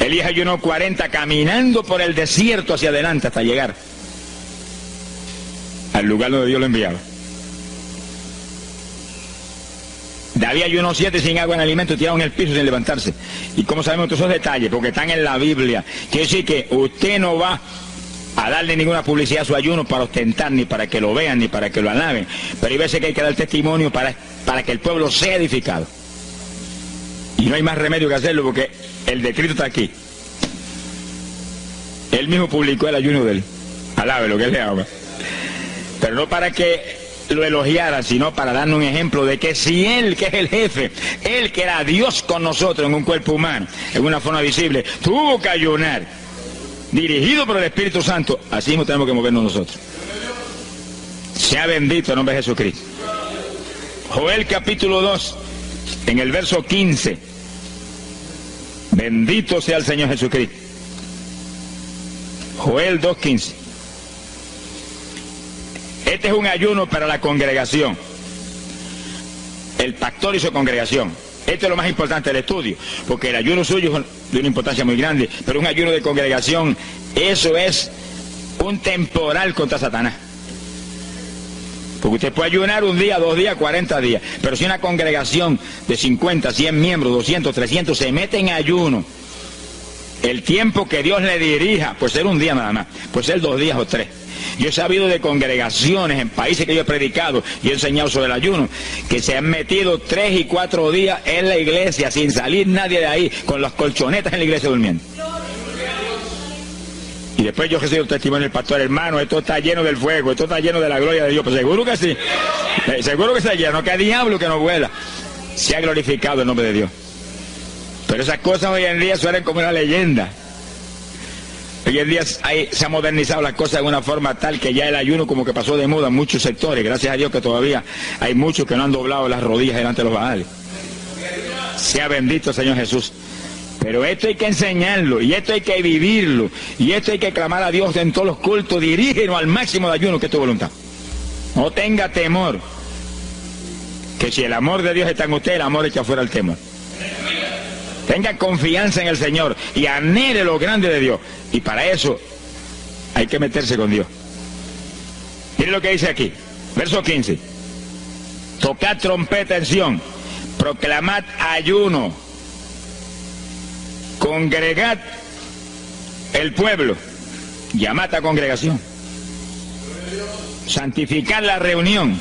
Elías ayunó 40 caminando por el desierto hacia adelante hasta llegar al lugar donde Dios lo enviaba. David ayunó 7 sin agua en alimento, tirado en el piso sin levantarse. ¿Y cómo sabemos todos esos detalles? Porque están en la Biblia. Quiere decir que usted no va a darle ninguna publicidad a su ayuno para ostentar, ni para que lo vean, ni para que lo alaben. Pero hay veces que hay que dar testimonio para que el pueblo sea edificado. Y no hay más remedio que hacerlo porque el decreto está aquí. Él mismo publicó el ayuno de él. Alabe lo que él le ama. Pero no para que lo elogiaran, sino para darnos un ejemplo de que si él, que es el jefe, él que era Dios con nosotros en un cuerpo humano, en una forma visible, tuvo que ayunar, dirigido por el Espíritu Santo, así mismo tenemos que movernos nosotros. Sea bendito el nombre de Jesucristo. Joel capítulo 2, en el verso 15. Bendito sea el Señor Jesucristo. Joel 2:15. Este es un ayuno para la congregación. El pastor y su congregación. Esto es lo más importante del estudio, porque el ayuno suyo es de una importancia muy grande, pero un ayuno de congregación, eso es un temporal contra Satanás. Porque usted puede ayunar 1 día, 2 días, 40 días, pero si una congregación de 50, 100 miembros, 200, 300 se mete en ayuno, el tiempo que Dios le dirija, puede ser 1 día nada más, puede ser 2 días o 3. Yo he sabido de congregaciones en países que yo he predicado y he enseñado sobre el ayuno, que se han metido 3 y 4 días en la iglesia sin salir nadie de ahí, con las colchonetas en la iglesia durmiendo. Y después yo recibo el testimonio del pastor, hermano, esto está lleno del fuego, esto está lleno de la gloria de Dios. Pues seguro que sí, seguro que está lleno, que diablo que no vuela. Se ha glorificado el nombre de Dios. Pero esas cosas hoy en día suenan como una leyenda. Hoy en día se han modernizado las cosas de una forma tal que ya el ayuno como que pasó de moda en muchos sectores. Gracias a Dios que todavía hay muchos que no han doblado las rodillas delante de los baales. Sea bendito el Señor Jesús. Pero esto hay que enseñarlo, y esto hay que vivirlo, y esto hay que clamar a Dios en todos los cultos. Dirígenos al máximo de ayuno que es tu voluntad. No tenga temor, que si el amor de Dios está en usted, el amor echa fuera el temor. Tenga confianza en el Señor y anhele lo grande de Dios. Y para eso hay que meterse con Dios. Mire lo que dice aquí, verso 15. Tocad trompeta en Sión, proclamad ayuno, congregad el pueblo, llamad a congregación, santificad la reunión,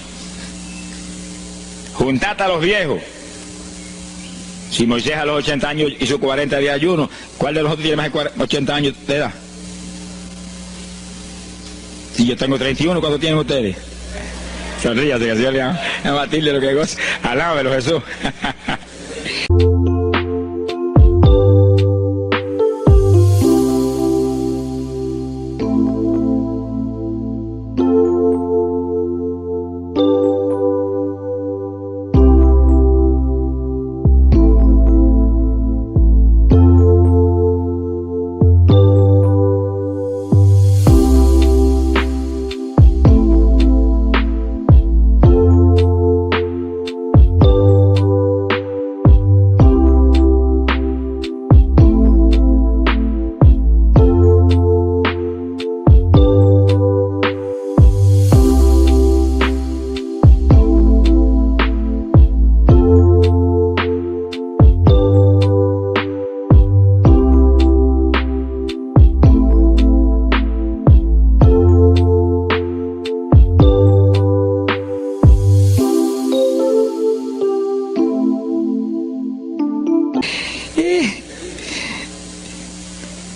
juntad a los viejos. Si Moisés a los 80 años hizo 40 días de ayuno, ¿cuál de nosotros tiene más de 80 años de edad? Si yo tengo 31, ¿cuánto tienen ustedes? Sonríase, que el Señor le va a batirle lo que goza. Alábelo, Jesús.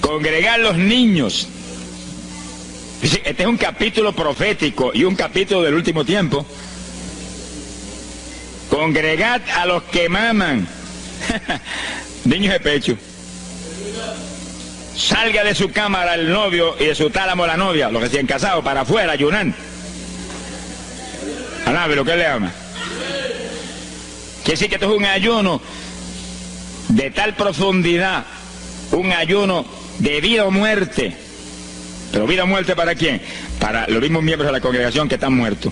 Congregar los niños. Este es un capítulo profético y un capítulo del último tiempo. Congregad a los que maman. Niños de pecho. Salga de su cámara el novio y de su tálamo la novia, los recién casados, para afuera, ayunando. Alábe lo que él le ama. Quiere decir que esto es un ayuno de tal profundidad, un ayuno de vida o muerte. ¿Pero vida o muerte para quién? Para los mismos miembros de la congregación que están muertos.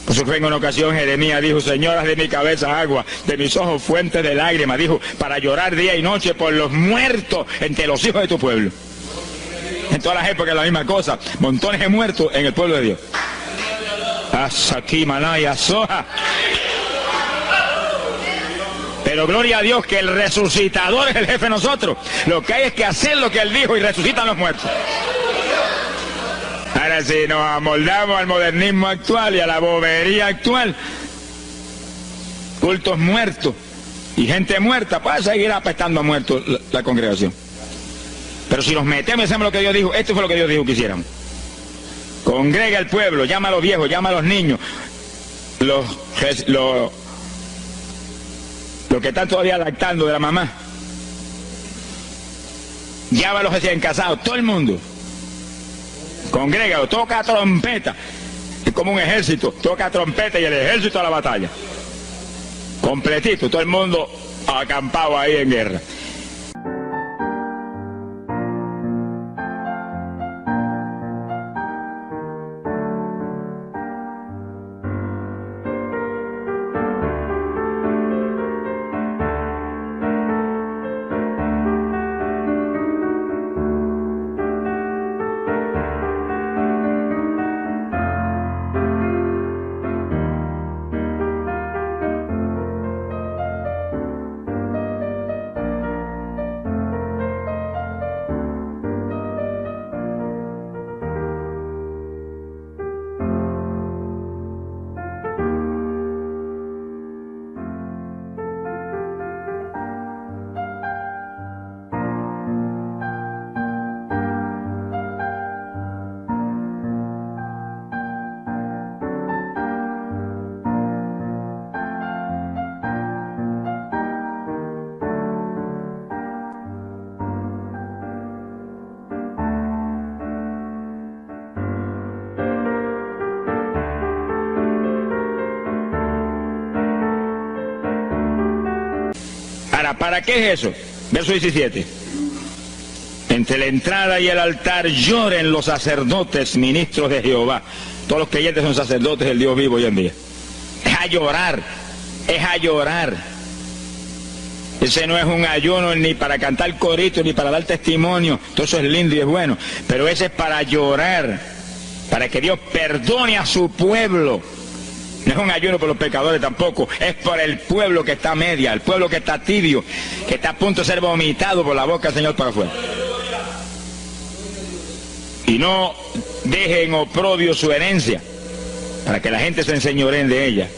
Por eso fue en una ocasión Jeremías dijo: Señor, haz de mi cabeza agua, de mis ojos fuentes de lágrimas, dijo, para llorar día y noche por los muertos entre los hijos de tu pueblo. En todas las épocas la misma cosa, montones de muertos en el pueblo de Dios. Asaki manaya soja. Pero gloria a Dios que el resucitador es el jefe de nosotros. Lo que hay es que hacer lo que él dijo y resucitan los muertos. Ahora si nos amoldamos al modernismo actual y a la bobería actual, cultos muertos y gente muerta, pues seguir apestando a muertos la congregación. Pero si nos metemos y hacemos lo que Dios dijo, esto fue lo que Dios dijo que hiciéramos. Congrega el pueblo, llama a los viejos, llama a los niños, los que están todavía lactando de la mamá, llama a los recién casados, todo el mundo. Congrégalo, toca trompeta. Es como un ejército, toca trompeta y el ejército a la batalla. Completito, todo el mundo acampado ahí en guerra. ¿Para qué es eso? Verso 17. Entre la entrada y el altar lloren los sacerdotes, ministros de Jehová. Todos los creyentes son sacerdotes del Dios vivo hoy en día. Es a llorar, es a llorar. Ese no es un ayuno ni para cantar coritos, ni para dar testimonio. Todo eso es lindo y es bueno. Pero ese es para llorar, para que Dios perdone a su pueblo. No es un ayuno por los pecadores tampoco, es por el pueblo que está a media, el pueblo que está tibio, que está a punto de ser vomitado por la boca del Señor para afuera. Y no dejen oprobio su herencia, para que la gente se enseñoreen de ella.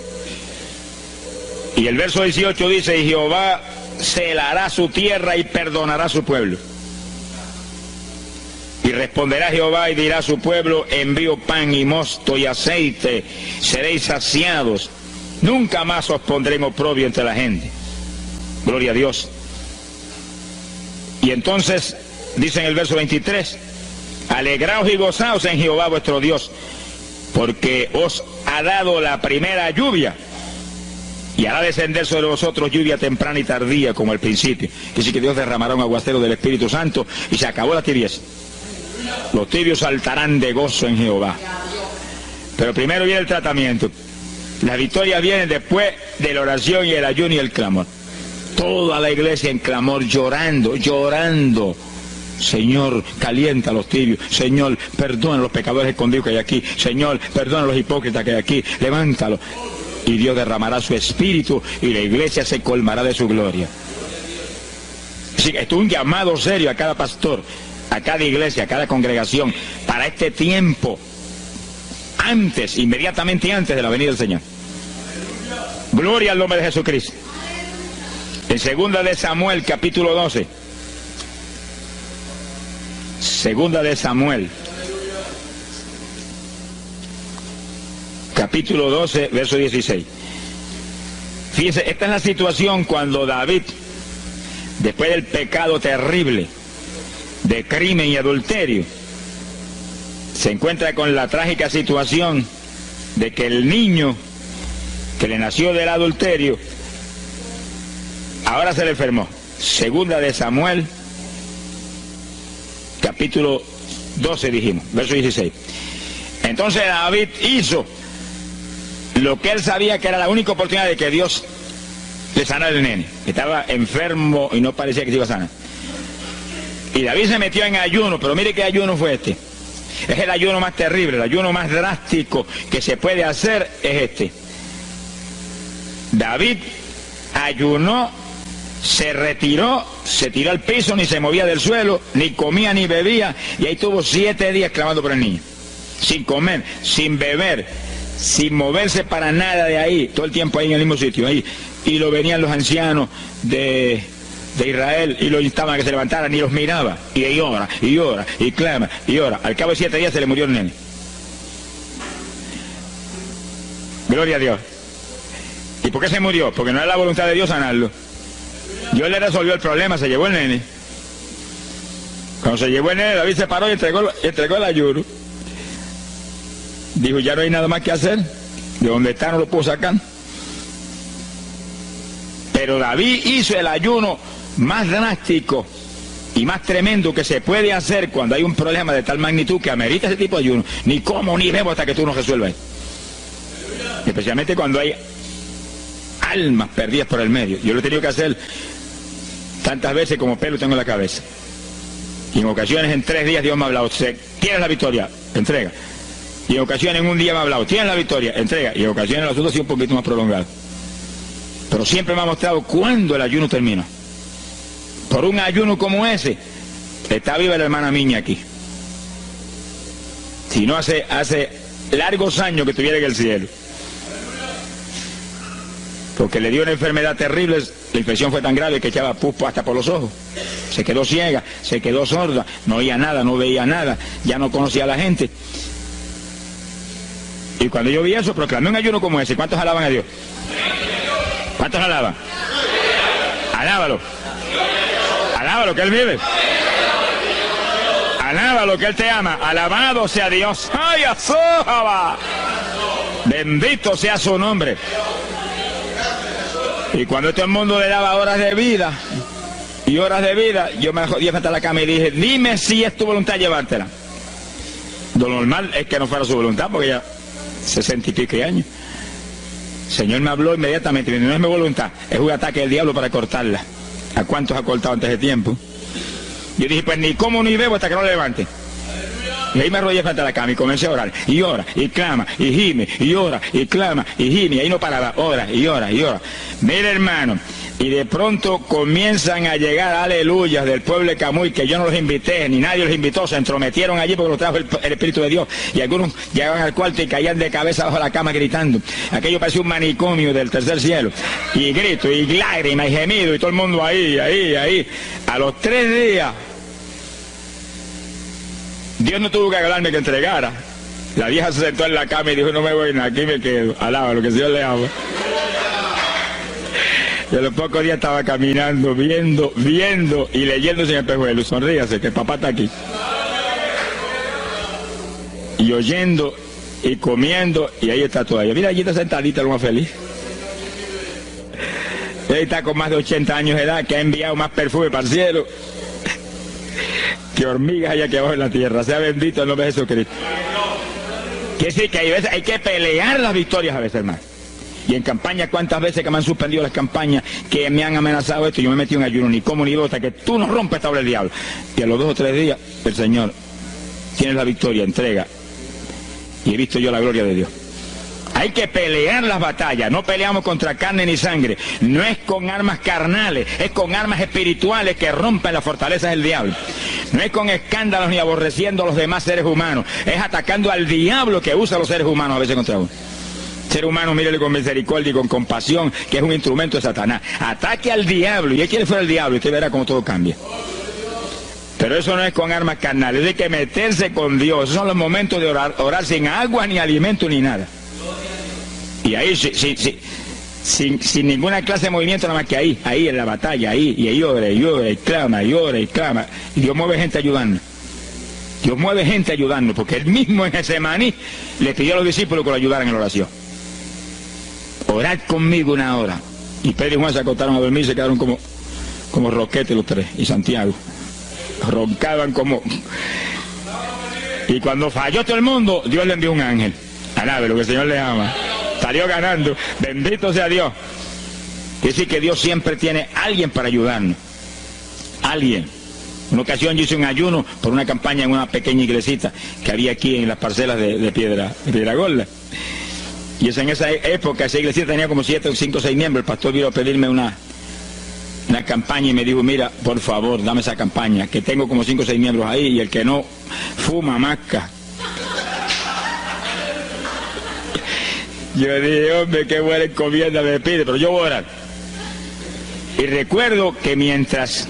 Y el verso 18 dice: y Jehová celará su tierra y perdonará su pueblo. Y Y responderá Jehová y dirá a su pueblo, envío pan y mosto y aceite, seréis saciados. Nunca más os pondré en oprobio entre la gente. Gloria a Dios. Y entonces, dice en el verso 23, alegraos y gozaos en Jehová vuestro Dios, porque os ha dado la primera lluvia, y hará descender sobre vosotros lluvia temprana y tardía como al principio. Es decir, que Dios derramará un aguacero del Espíritu Santo y se acabó la tibieza. Los tibios saltarán de gozo en Jehová. Pero primero viene el tratamiento. La victoria viene después de la oración y el ayuno y el clamor. Toda la iglesia en clamor, llorando, llorando. Señor, calienta a los tibios. Señor, perdona a los pecadores escondidos que hay aquí. Señor, perdona a los hipócritas que hay aquí. Levántalos. Y Dios derramará su espíritu y la iglesia se colmará de su gloria. Así que esto es un llamado serio a cada pastor, a cada iglesia, a cada congregación, para este tiempo, antes, inmediatamente antes de la venida del Señor. Gloria al nombre de Jesucristo. En 2 de Samuel, capítulo 12. 2 de Samuel, capítulo 12, verso 16. Fíjense, esta es la situación cuando David, después del pecado terrible de crimen y adulterio, se encuentra con la trágica situación de que el niño que le nació del adulterio ahora se le enfermó. 2 de Samuel, capítulo 12 dijimos, verso 16. Entonces David hizo lo que él sabía que era la única oportunidad de que Dios le sanara al nene. Estaba enfermo y no parecía que se iba a sanar. Y David se metió en ayuno, pero mire qué ayuno fue este. Es el ayuno más terrible, el ayuno más drástico que se puede hacer es este. David ayunó, se retiró, se tiró al piso, ni se movía del suelo, ni comía ni bebía, y ahí tuvo 7 días clamando por el niño. Sin comer, sin beber, sin moverse para nada de ahí, todo el tiempo ahí en el mismo sitio, ahí. Y lo venían los ancianos de Israel y lo instaban a que se levantaran y los miraba. Y ora, y ora, y clama, y ora. Al cabo de 7 días se le murió el nene. Gloria a Dios. ¿Y por qué se murió? Porque no era la voluntad de Dios sanarlo. Dios le resolvió el problema, se llevó el nene. Cuando se llevó el nene, David se paró y entregó el ayuno. Dijo, ya no hay nada más que hacer. De donde está no lo puedo sacar. Pero David hizo el ayuno más drástico y más tremendo que se puede hacer cuando hay un problema de tal magnitud que amerita ese tipo de ayuno. Ni como ni bebo hasta que tú no resuelvas. Especialmente cuando hay almas perdidas por el medio. Yo lo he tenido que hacer tantas veces como pelo tengo en la cabeza. Y en ocasiones en 3 días Dios me ha hablado, ¿tienes la victoria? Entrega. Y en ocasiones en un día me ha hablado, ¿tienes la victoria? Entrega. Y en ocasiones el asunto ha sido un poquito más prolongado. Pero siempre me ha mostrado cuándo el ayuno termina. Por un ayuno como ese, está viva la hermana Miña aquí. Si no hace largos años que estuviera en el cielo. Porque le dio una enfermedad terrible, la infección fue tan grave que echaba pus hasta por los ojos. Se quedó ciega, se quedó sorda, no oía nada, no veía nada, ya no conocía a la gente. Y cuando yo vi eso, proclamé un ayuno como ese. ¿Cuántos alaban a Dios? ¿Cuántos alaban? Alábalo. Alábalo, que Él vive. Alábalo, que Él te ama. Alabado sea Dios. ¡Ay, azójaba! Bendito sea su nombre. Y cuando todo el mundo le daba horas de vida y horas de vida, yo me jodí frente a la cama y dije, dime si es tu voluntad llevártela. Lo normal es que no fuera su voluntad, porque ya 60 y pico de años. El Señor me habló inmediatamente, no es mi voluntad, es un ataque del diablo para cortarla. ¿A cuántos ha cortado antes de tiempo? Yo dije, pues ni como ni bebo hasta que no lo levante. Y ahí me arrodillé frente a la cama y comencé a orar. Y ora, y clama, y gime, y ora, y clama, y gime. Y ahí no paraba, ora, y ora, y ora. Mira, hermano, y de pronto comienzan a llegar aleluyas del pueblo de Camuy, que yo no los invité, ni nadie los invitó, se entrometieron allí porque los trajo el Espíritu de Dios. Y algunos llegaban al cuarto y caían de cabeza bajo la cama gritando. Aquello parecía un manicomio del tercer cielo. Y grito, y lágrimas, y gemido, y todo el mundo ahí. A los 3 días... Dios no tuvo que hablarme que entregara. La vieja se sentó en la cama y dijo, no me voy, aquí me quedo. Alaba lo que el Señor le ama. Y a los pocos días estaba caminando, viendo y leyéndose en el espejuelo. Sonríase, que el papá está aquí. Y oyendo y comiendo, y ahí está todavía. Mira, allí está sentadita, lo más feliz. Él está con más de 80 años de edad, que ha enviado más perfume para el cielo que hormigas hay aquí abajo en la tierra. Sea bendito el nombre de Jesucristo. Quiere decir que hay que pelear las victorias a veces, hermano. Y en campaña, ¿cuántas veces que me han suspendido las campañas, que me han amenazado esto? Yo me he metido en ayuno, ni como ni hasta que tú no rompes esta obra del diablo. Y a los 2 o 3 días, el Señor tiene la victoria, entrega. Y he visto yo la gloria de Dios. Hay que pelear las batallas, no peleamos contra carne ni sangre. No es con armas carnales, es con armas espirituales que rompen las fortalezas del diablo. No es con escándalos ni aborreciendo a los demás seres humanos, es atacando al diablo que usa a los seres humanos a veces contra uno. Ser humano, mírele con misericordia y con compasión, que es un instrumento de Satanás. Ataque al diablo, y él quiere fuera el diablo, y usted verá cómo todo cambia. Pero eso no es con armas carnales, hay que meterse con Dios. Esos son los momentos de orar sin agua, ni alimento, ni nada. Y ahí, sin ninguna clase de movimiento, nada más que ahí en la batalla, y ahí ora, y clama, y ora, y clama. Y Dios mueve gente ayudando. Dios mueve gente ayudando, porque él mismo en Getsemaní le pidió a los discípulos que lo ayudaran en la oración. Orad conmigo 1 hora. Y Pedro y Juan se acostaron a dormir y se quedaron como roquetes los 3. Y Santiago. Roncaban como... Y cuando falló todo el mundo, Dios le envió un ángel. Alabe lo que el Señor le ama. Salió ganando. Bendito sea Dios. Quiere decir que Dios siempre tiene alguien para ayudarnos. Alguien. Una ocasión yo hice un ayuno por una campaña en una pequeña iglesita que había aquí en las parcelas de Piedra Gorda. Y en esa época esa iglesia tenía como 5 o 6 miembros. El pastor vino a pedirme una campaña y me dijo, mira, por favor, dame esa campaña, que tengo como 5 o 6 miembros ahí y el que no fuma, masca. Yo dije, hombre, qué buena encomienda me pide, pero yo voy a orar. Y recuerdo que mientras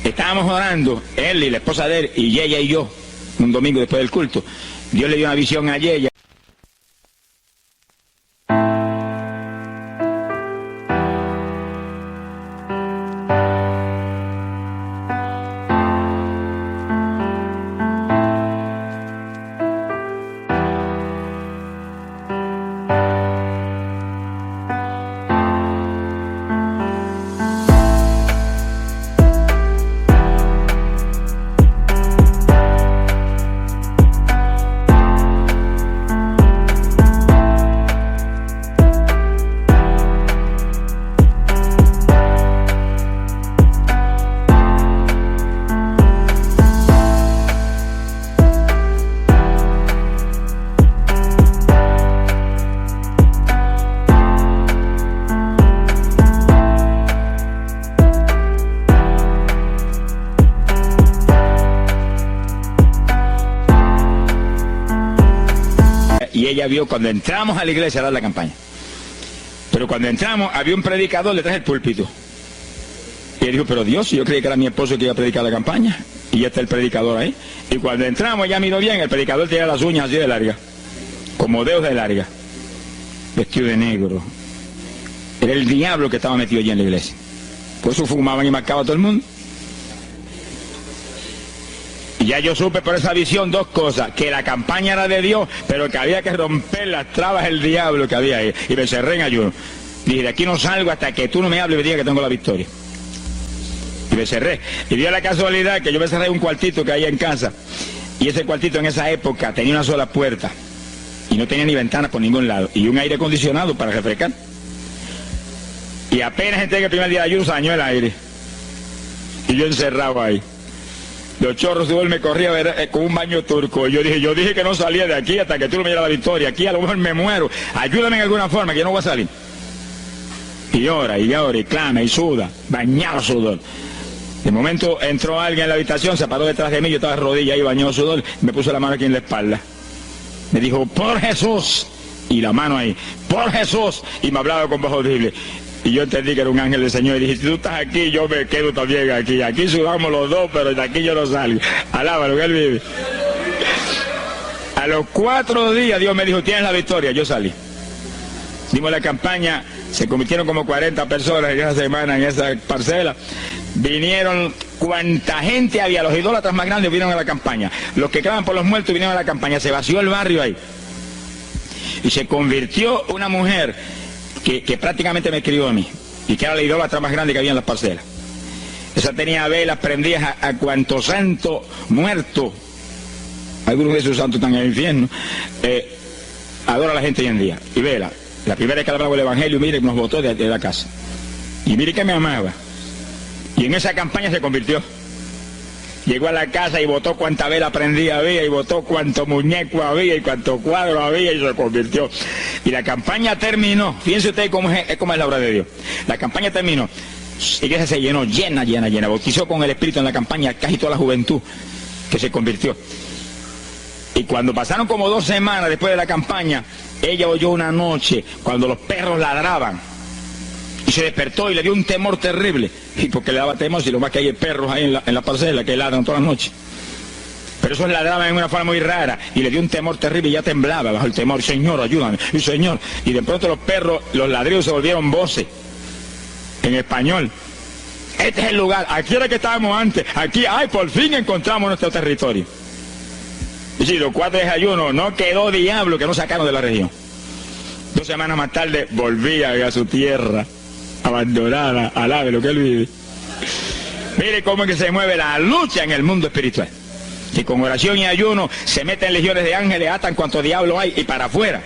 estábamos orando, él y la esposa de él, y ella y yo, un domingo después del culto, Dios le dio una visión a ella. Y ella vio cuando entramos a la iglesia a dar la campaña. Pero cuando entramos había un predicador detrás del púlpito. Y él dijo, pero Dios, yo creí que era mi esposo que iba a predicar la campaña. Y ya está el predicador ahí. Y cuando entramos, ella miró bien, el predicador tenía las uñas así de larga, como dedos de larga, vestido de negro. Era el diablo que estaba metido allí en la iglesia. Por eso fumaban y marcaba a todo el mundo. Y ya yo supe por esa visión 2 cosas, que la campaña era de Dios, pero que había que romper las trabas del diablo que había ahí. Y me cerré en ayuno. Dije, de aquí no salgo hasta que tú no me hables y me digas que tengo la victoria. Y me cerré. Y dio la casualidad que yo me cerré en un cuartito que había en casa. Y ese cuartito en esa época tenía una sola puerta. Y no tenía ni ventanas por ningún lado. Y un aire acondicionado para refrescar. Y apenas entré en el primer día de ayuno, se dañó el aire. Y yo encerrado ahí. Los chorros de él me corría con un baño turco. Yo dije que no salía de aquí hasta que tú no me dieras la victoria. Aquí a lo mejor me muero. Ayúdame en alguna forma, que yo no voy a salir. Y ora, y clama, y suda. Bañado sudor. De momento entró alguien en la habitación, se paró detrás de mí, yo estaba de rodillas ahí, bañado sudor, me puso la mano aquí en la espalda. Me dijo, por Jesús. Y la mano ahí, por Jesús. Y me hablaba con voz audible. Y yo entendí que era un ángel del Señor. Y dije, si tú estás aquí, yo me quedo también aquí. Aquí sudamos los dos, pero de aquí yo no salgo. Alábalo, que él vive. A los 4 días Dios me dijo, tienes la victoria. Yo salí. Dimos la campaña, se convirtieron como 40 personas en esa semana en esa parcela. Vinieron cuanta gente había, los idólatras más grandes vinieron a la campaña. Los que claman por los muertos vinieron a la campaña. Se vació el barrio ahí. Y se convirtió una mujer que prácticamente me crió a mí. Y que era la idólatra más grande que había en las parcelas. Esa tenía velas prendidas a cuanto santo muerto. Algunos de esos santos están en el infierno. Adora a la gente hoy en día. Y vela, la primera vez que hablaba el evangelio, mire, nos botó de la casa. Y mire que me amaba. Y en esa campaña se convirtió. Llegó a la casa y botó cuanta vela prendida había, y botó cuanto muñeco había, y cuanto cuadro había, y se convirtió. Y la campaña terminó. Fíjense ustedes cómo es la obra de Dios. La campaña terminó. La iglesia se llenó, llena. Bautizó con el Espíritu en la campaña casi toda la juventud que se convirtió. Y cuando pasaron como 2 semanas después de la campaña, ella oyó una noche cuando los perros ladraban. Y se despertó y le dio un temor terrible. Y porque le daba temor, si lo más que hay perros ahí en la parcela que ladran todas las noches. Pero esos ladraban en una forma muy rara. Y le dio un temor terrible y ya temblaba bajo el temor. Señor, ayúdame. Y Señor. Y de pronto los perros, los ladridos se volvieron voces. En español. Este es el lugar. Aquí era que estábamos antes. Aquí, ay, por fin encontramos nuestro territorio. Y si los 4 días de ayuno, no quedó diablo que no sacaron de la región. 2 semanas más tarde volvía a su tierra abandonada, alabe lo que él vive. Mire cómo es que se mueve la lucha en el mundo espiritual. Que con oración y ayuno se meten legiones de ángeles, atan cuanto diablo hay y para afuera.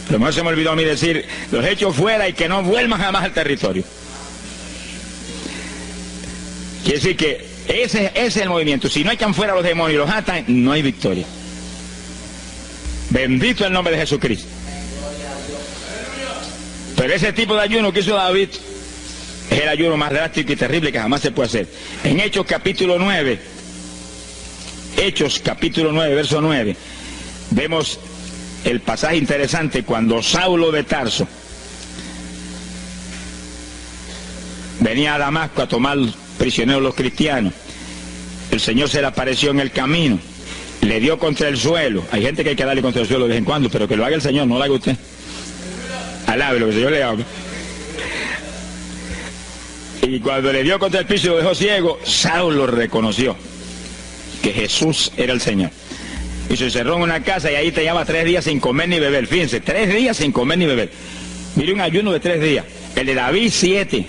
Lo mejor se me olvidó a mí decir, los echo fuera y que no vuelvan jamás al territorio. Quiere decir que ese es el movimiento. Si no echan fuera a los demonios y los atan, no hay victoria. Bendito el nombre de Jesucristo. Pero ese tipo de ayuno que hizo David es el ayuno más drástico y terrible que jamás se puede hacer. En Hechos capítulo 9, verso 9, vemos el pasaje interesante cuando Saulo de Tarso venía a Damasco a tomar prisioneros los cristianos. El Señor se le apareció en el camino, le dio contra el suelo. Hay gente que hay que darle contra el suelo de vez en cuando, pero que lo haga el Señor, no lo haga usted. Alabe lo que el Señor le haga. Y cuando le dio contra el piso y lo dejó ciego, Saulo reconoció que Jesús era el Señor. Y se encerró en una casa y ahí te lleva 3 días sin comer ni beber. Fíjense, 3 días sin comer ni beber. Mire, un ayuno de 3 días. El de David, 7.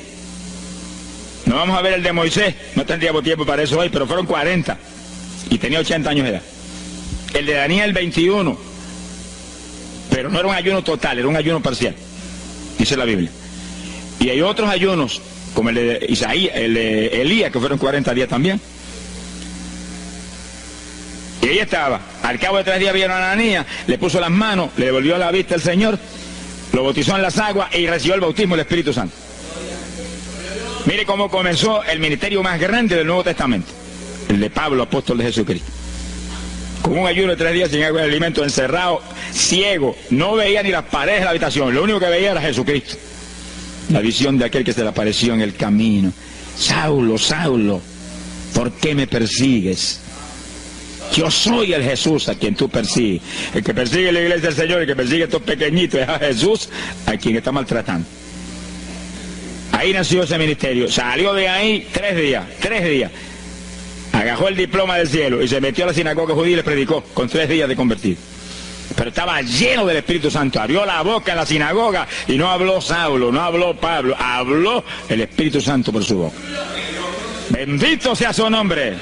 No vamos a ver el de Moisés, no tendríamos tiempo para eso hoy, pero fueron 40. Y tenía 80 años de edad. El de Daniel, 21. Pero no era un ayuno total, era un ayuno parcial. Dice la Biblia. Y hay otros ayunos, como el de Isaías, el de Elías, que fueron 40 días también. Y ahí estaba. Al cabo de 3 días vieron a Ananías, le puso las manos, le devolvió la vista al Señor, lo bautizó en las aguas y recibió el bautismo del Espíritu Santo. Mire cómo comenzó el ministerio más grande del Nuevo Testamento, el de Pablo, apóstol de Jesucristo. Con un ayuno de 3 días sin agua y alimento, encerrado, ciego, no veía ni las paredes de la habitación, lo único que veía era Jesucristo. La visión de aquel que se le apareció en el camino. Saulo, Saulo, ¿por qué me persigues? Yo soy el Jesús a quien tú persigues. El que persigue la iglesia del Señor, el que persigue a estos pequeñitos es a Jesús a quien está maltratando. Ahí nació ese ministerio. Salió de ahí 3 días. Agarró el diploma del cielo y se metió a la sinagoga judía y le predicó con 3 días de convertido. Pero estaba lleno del Espíritu Santo. Abrió la boca en la sinagoga y no habló Saulo, no habló Pablo, habló el Espíritu Santo por su boca. Bendito sea su nombre.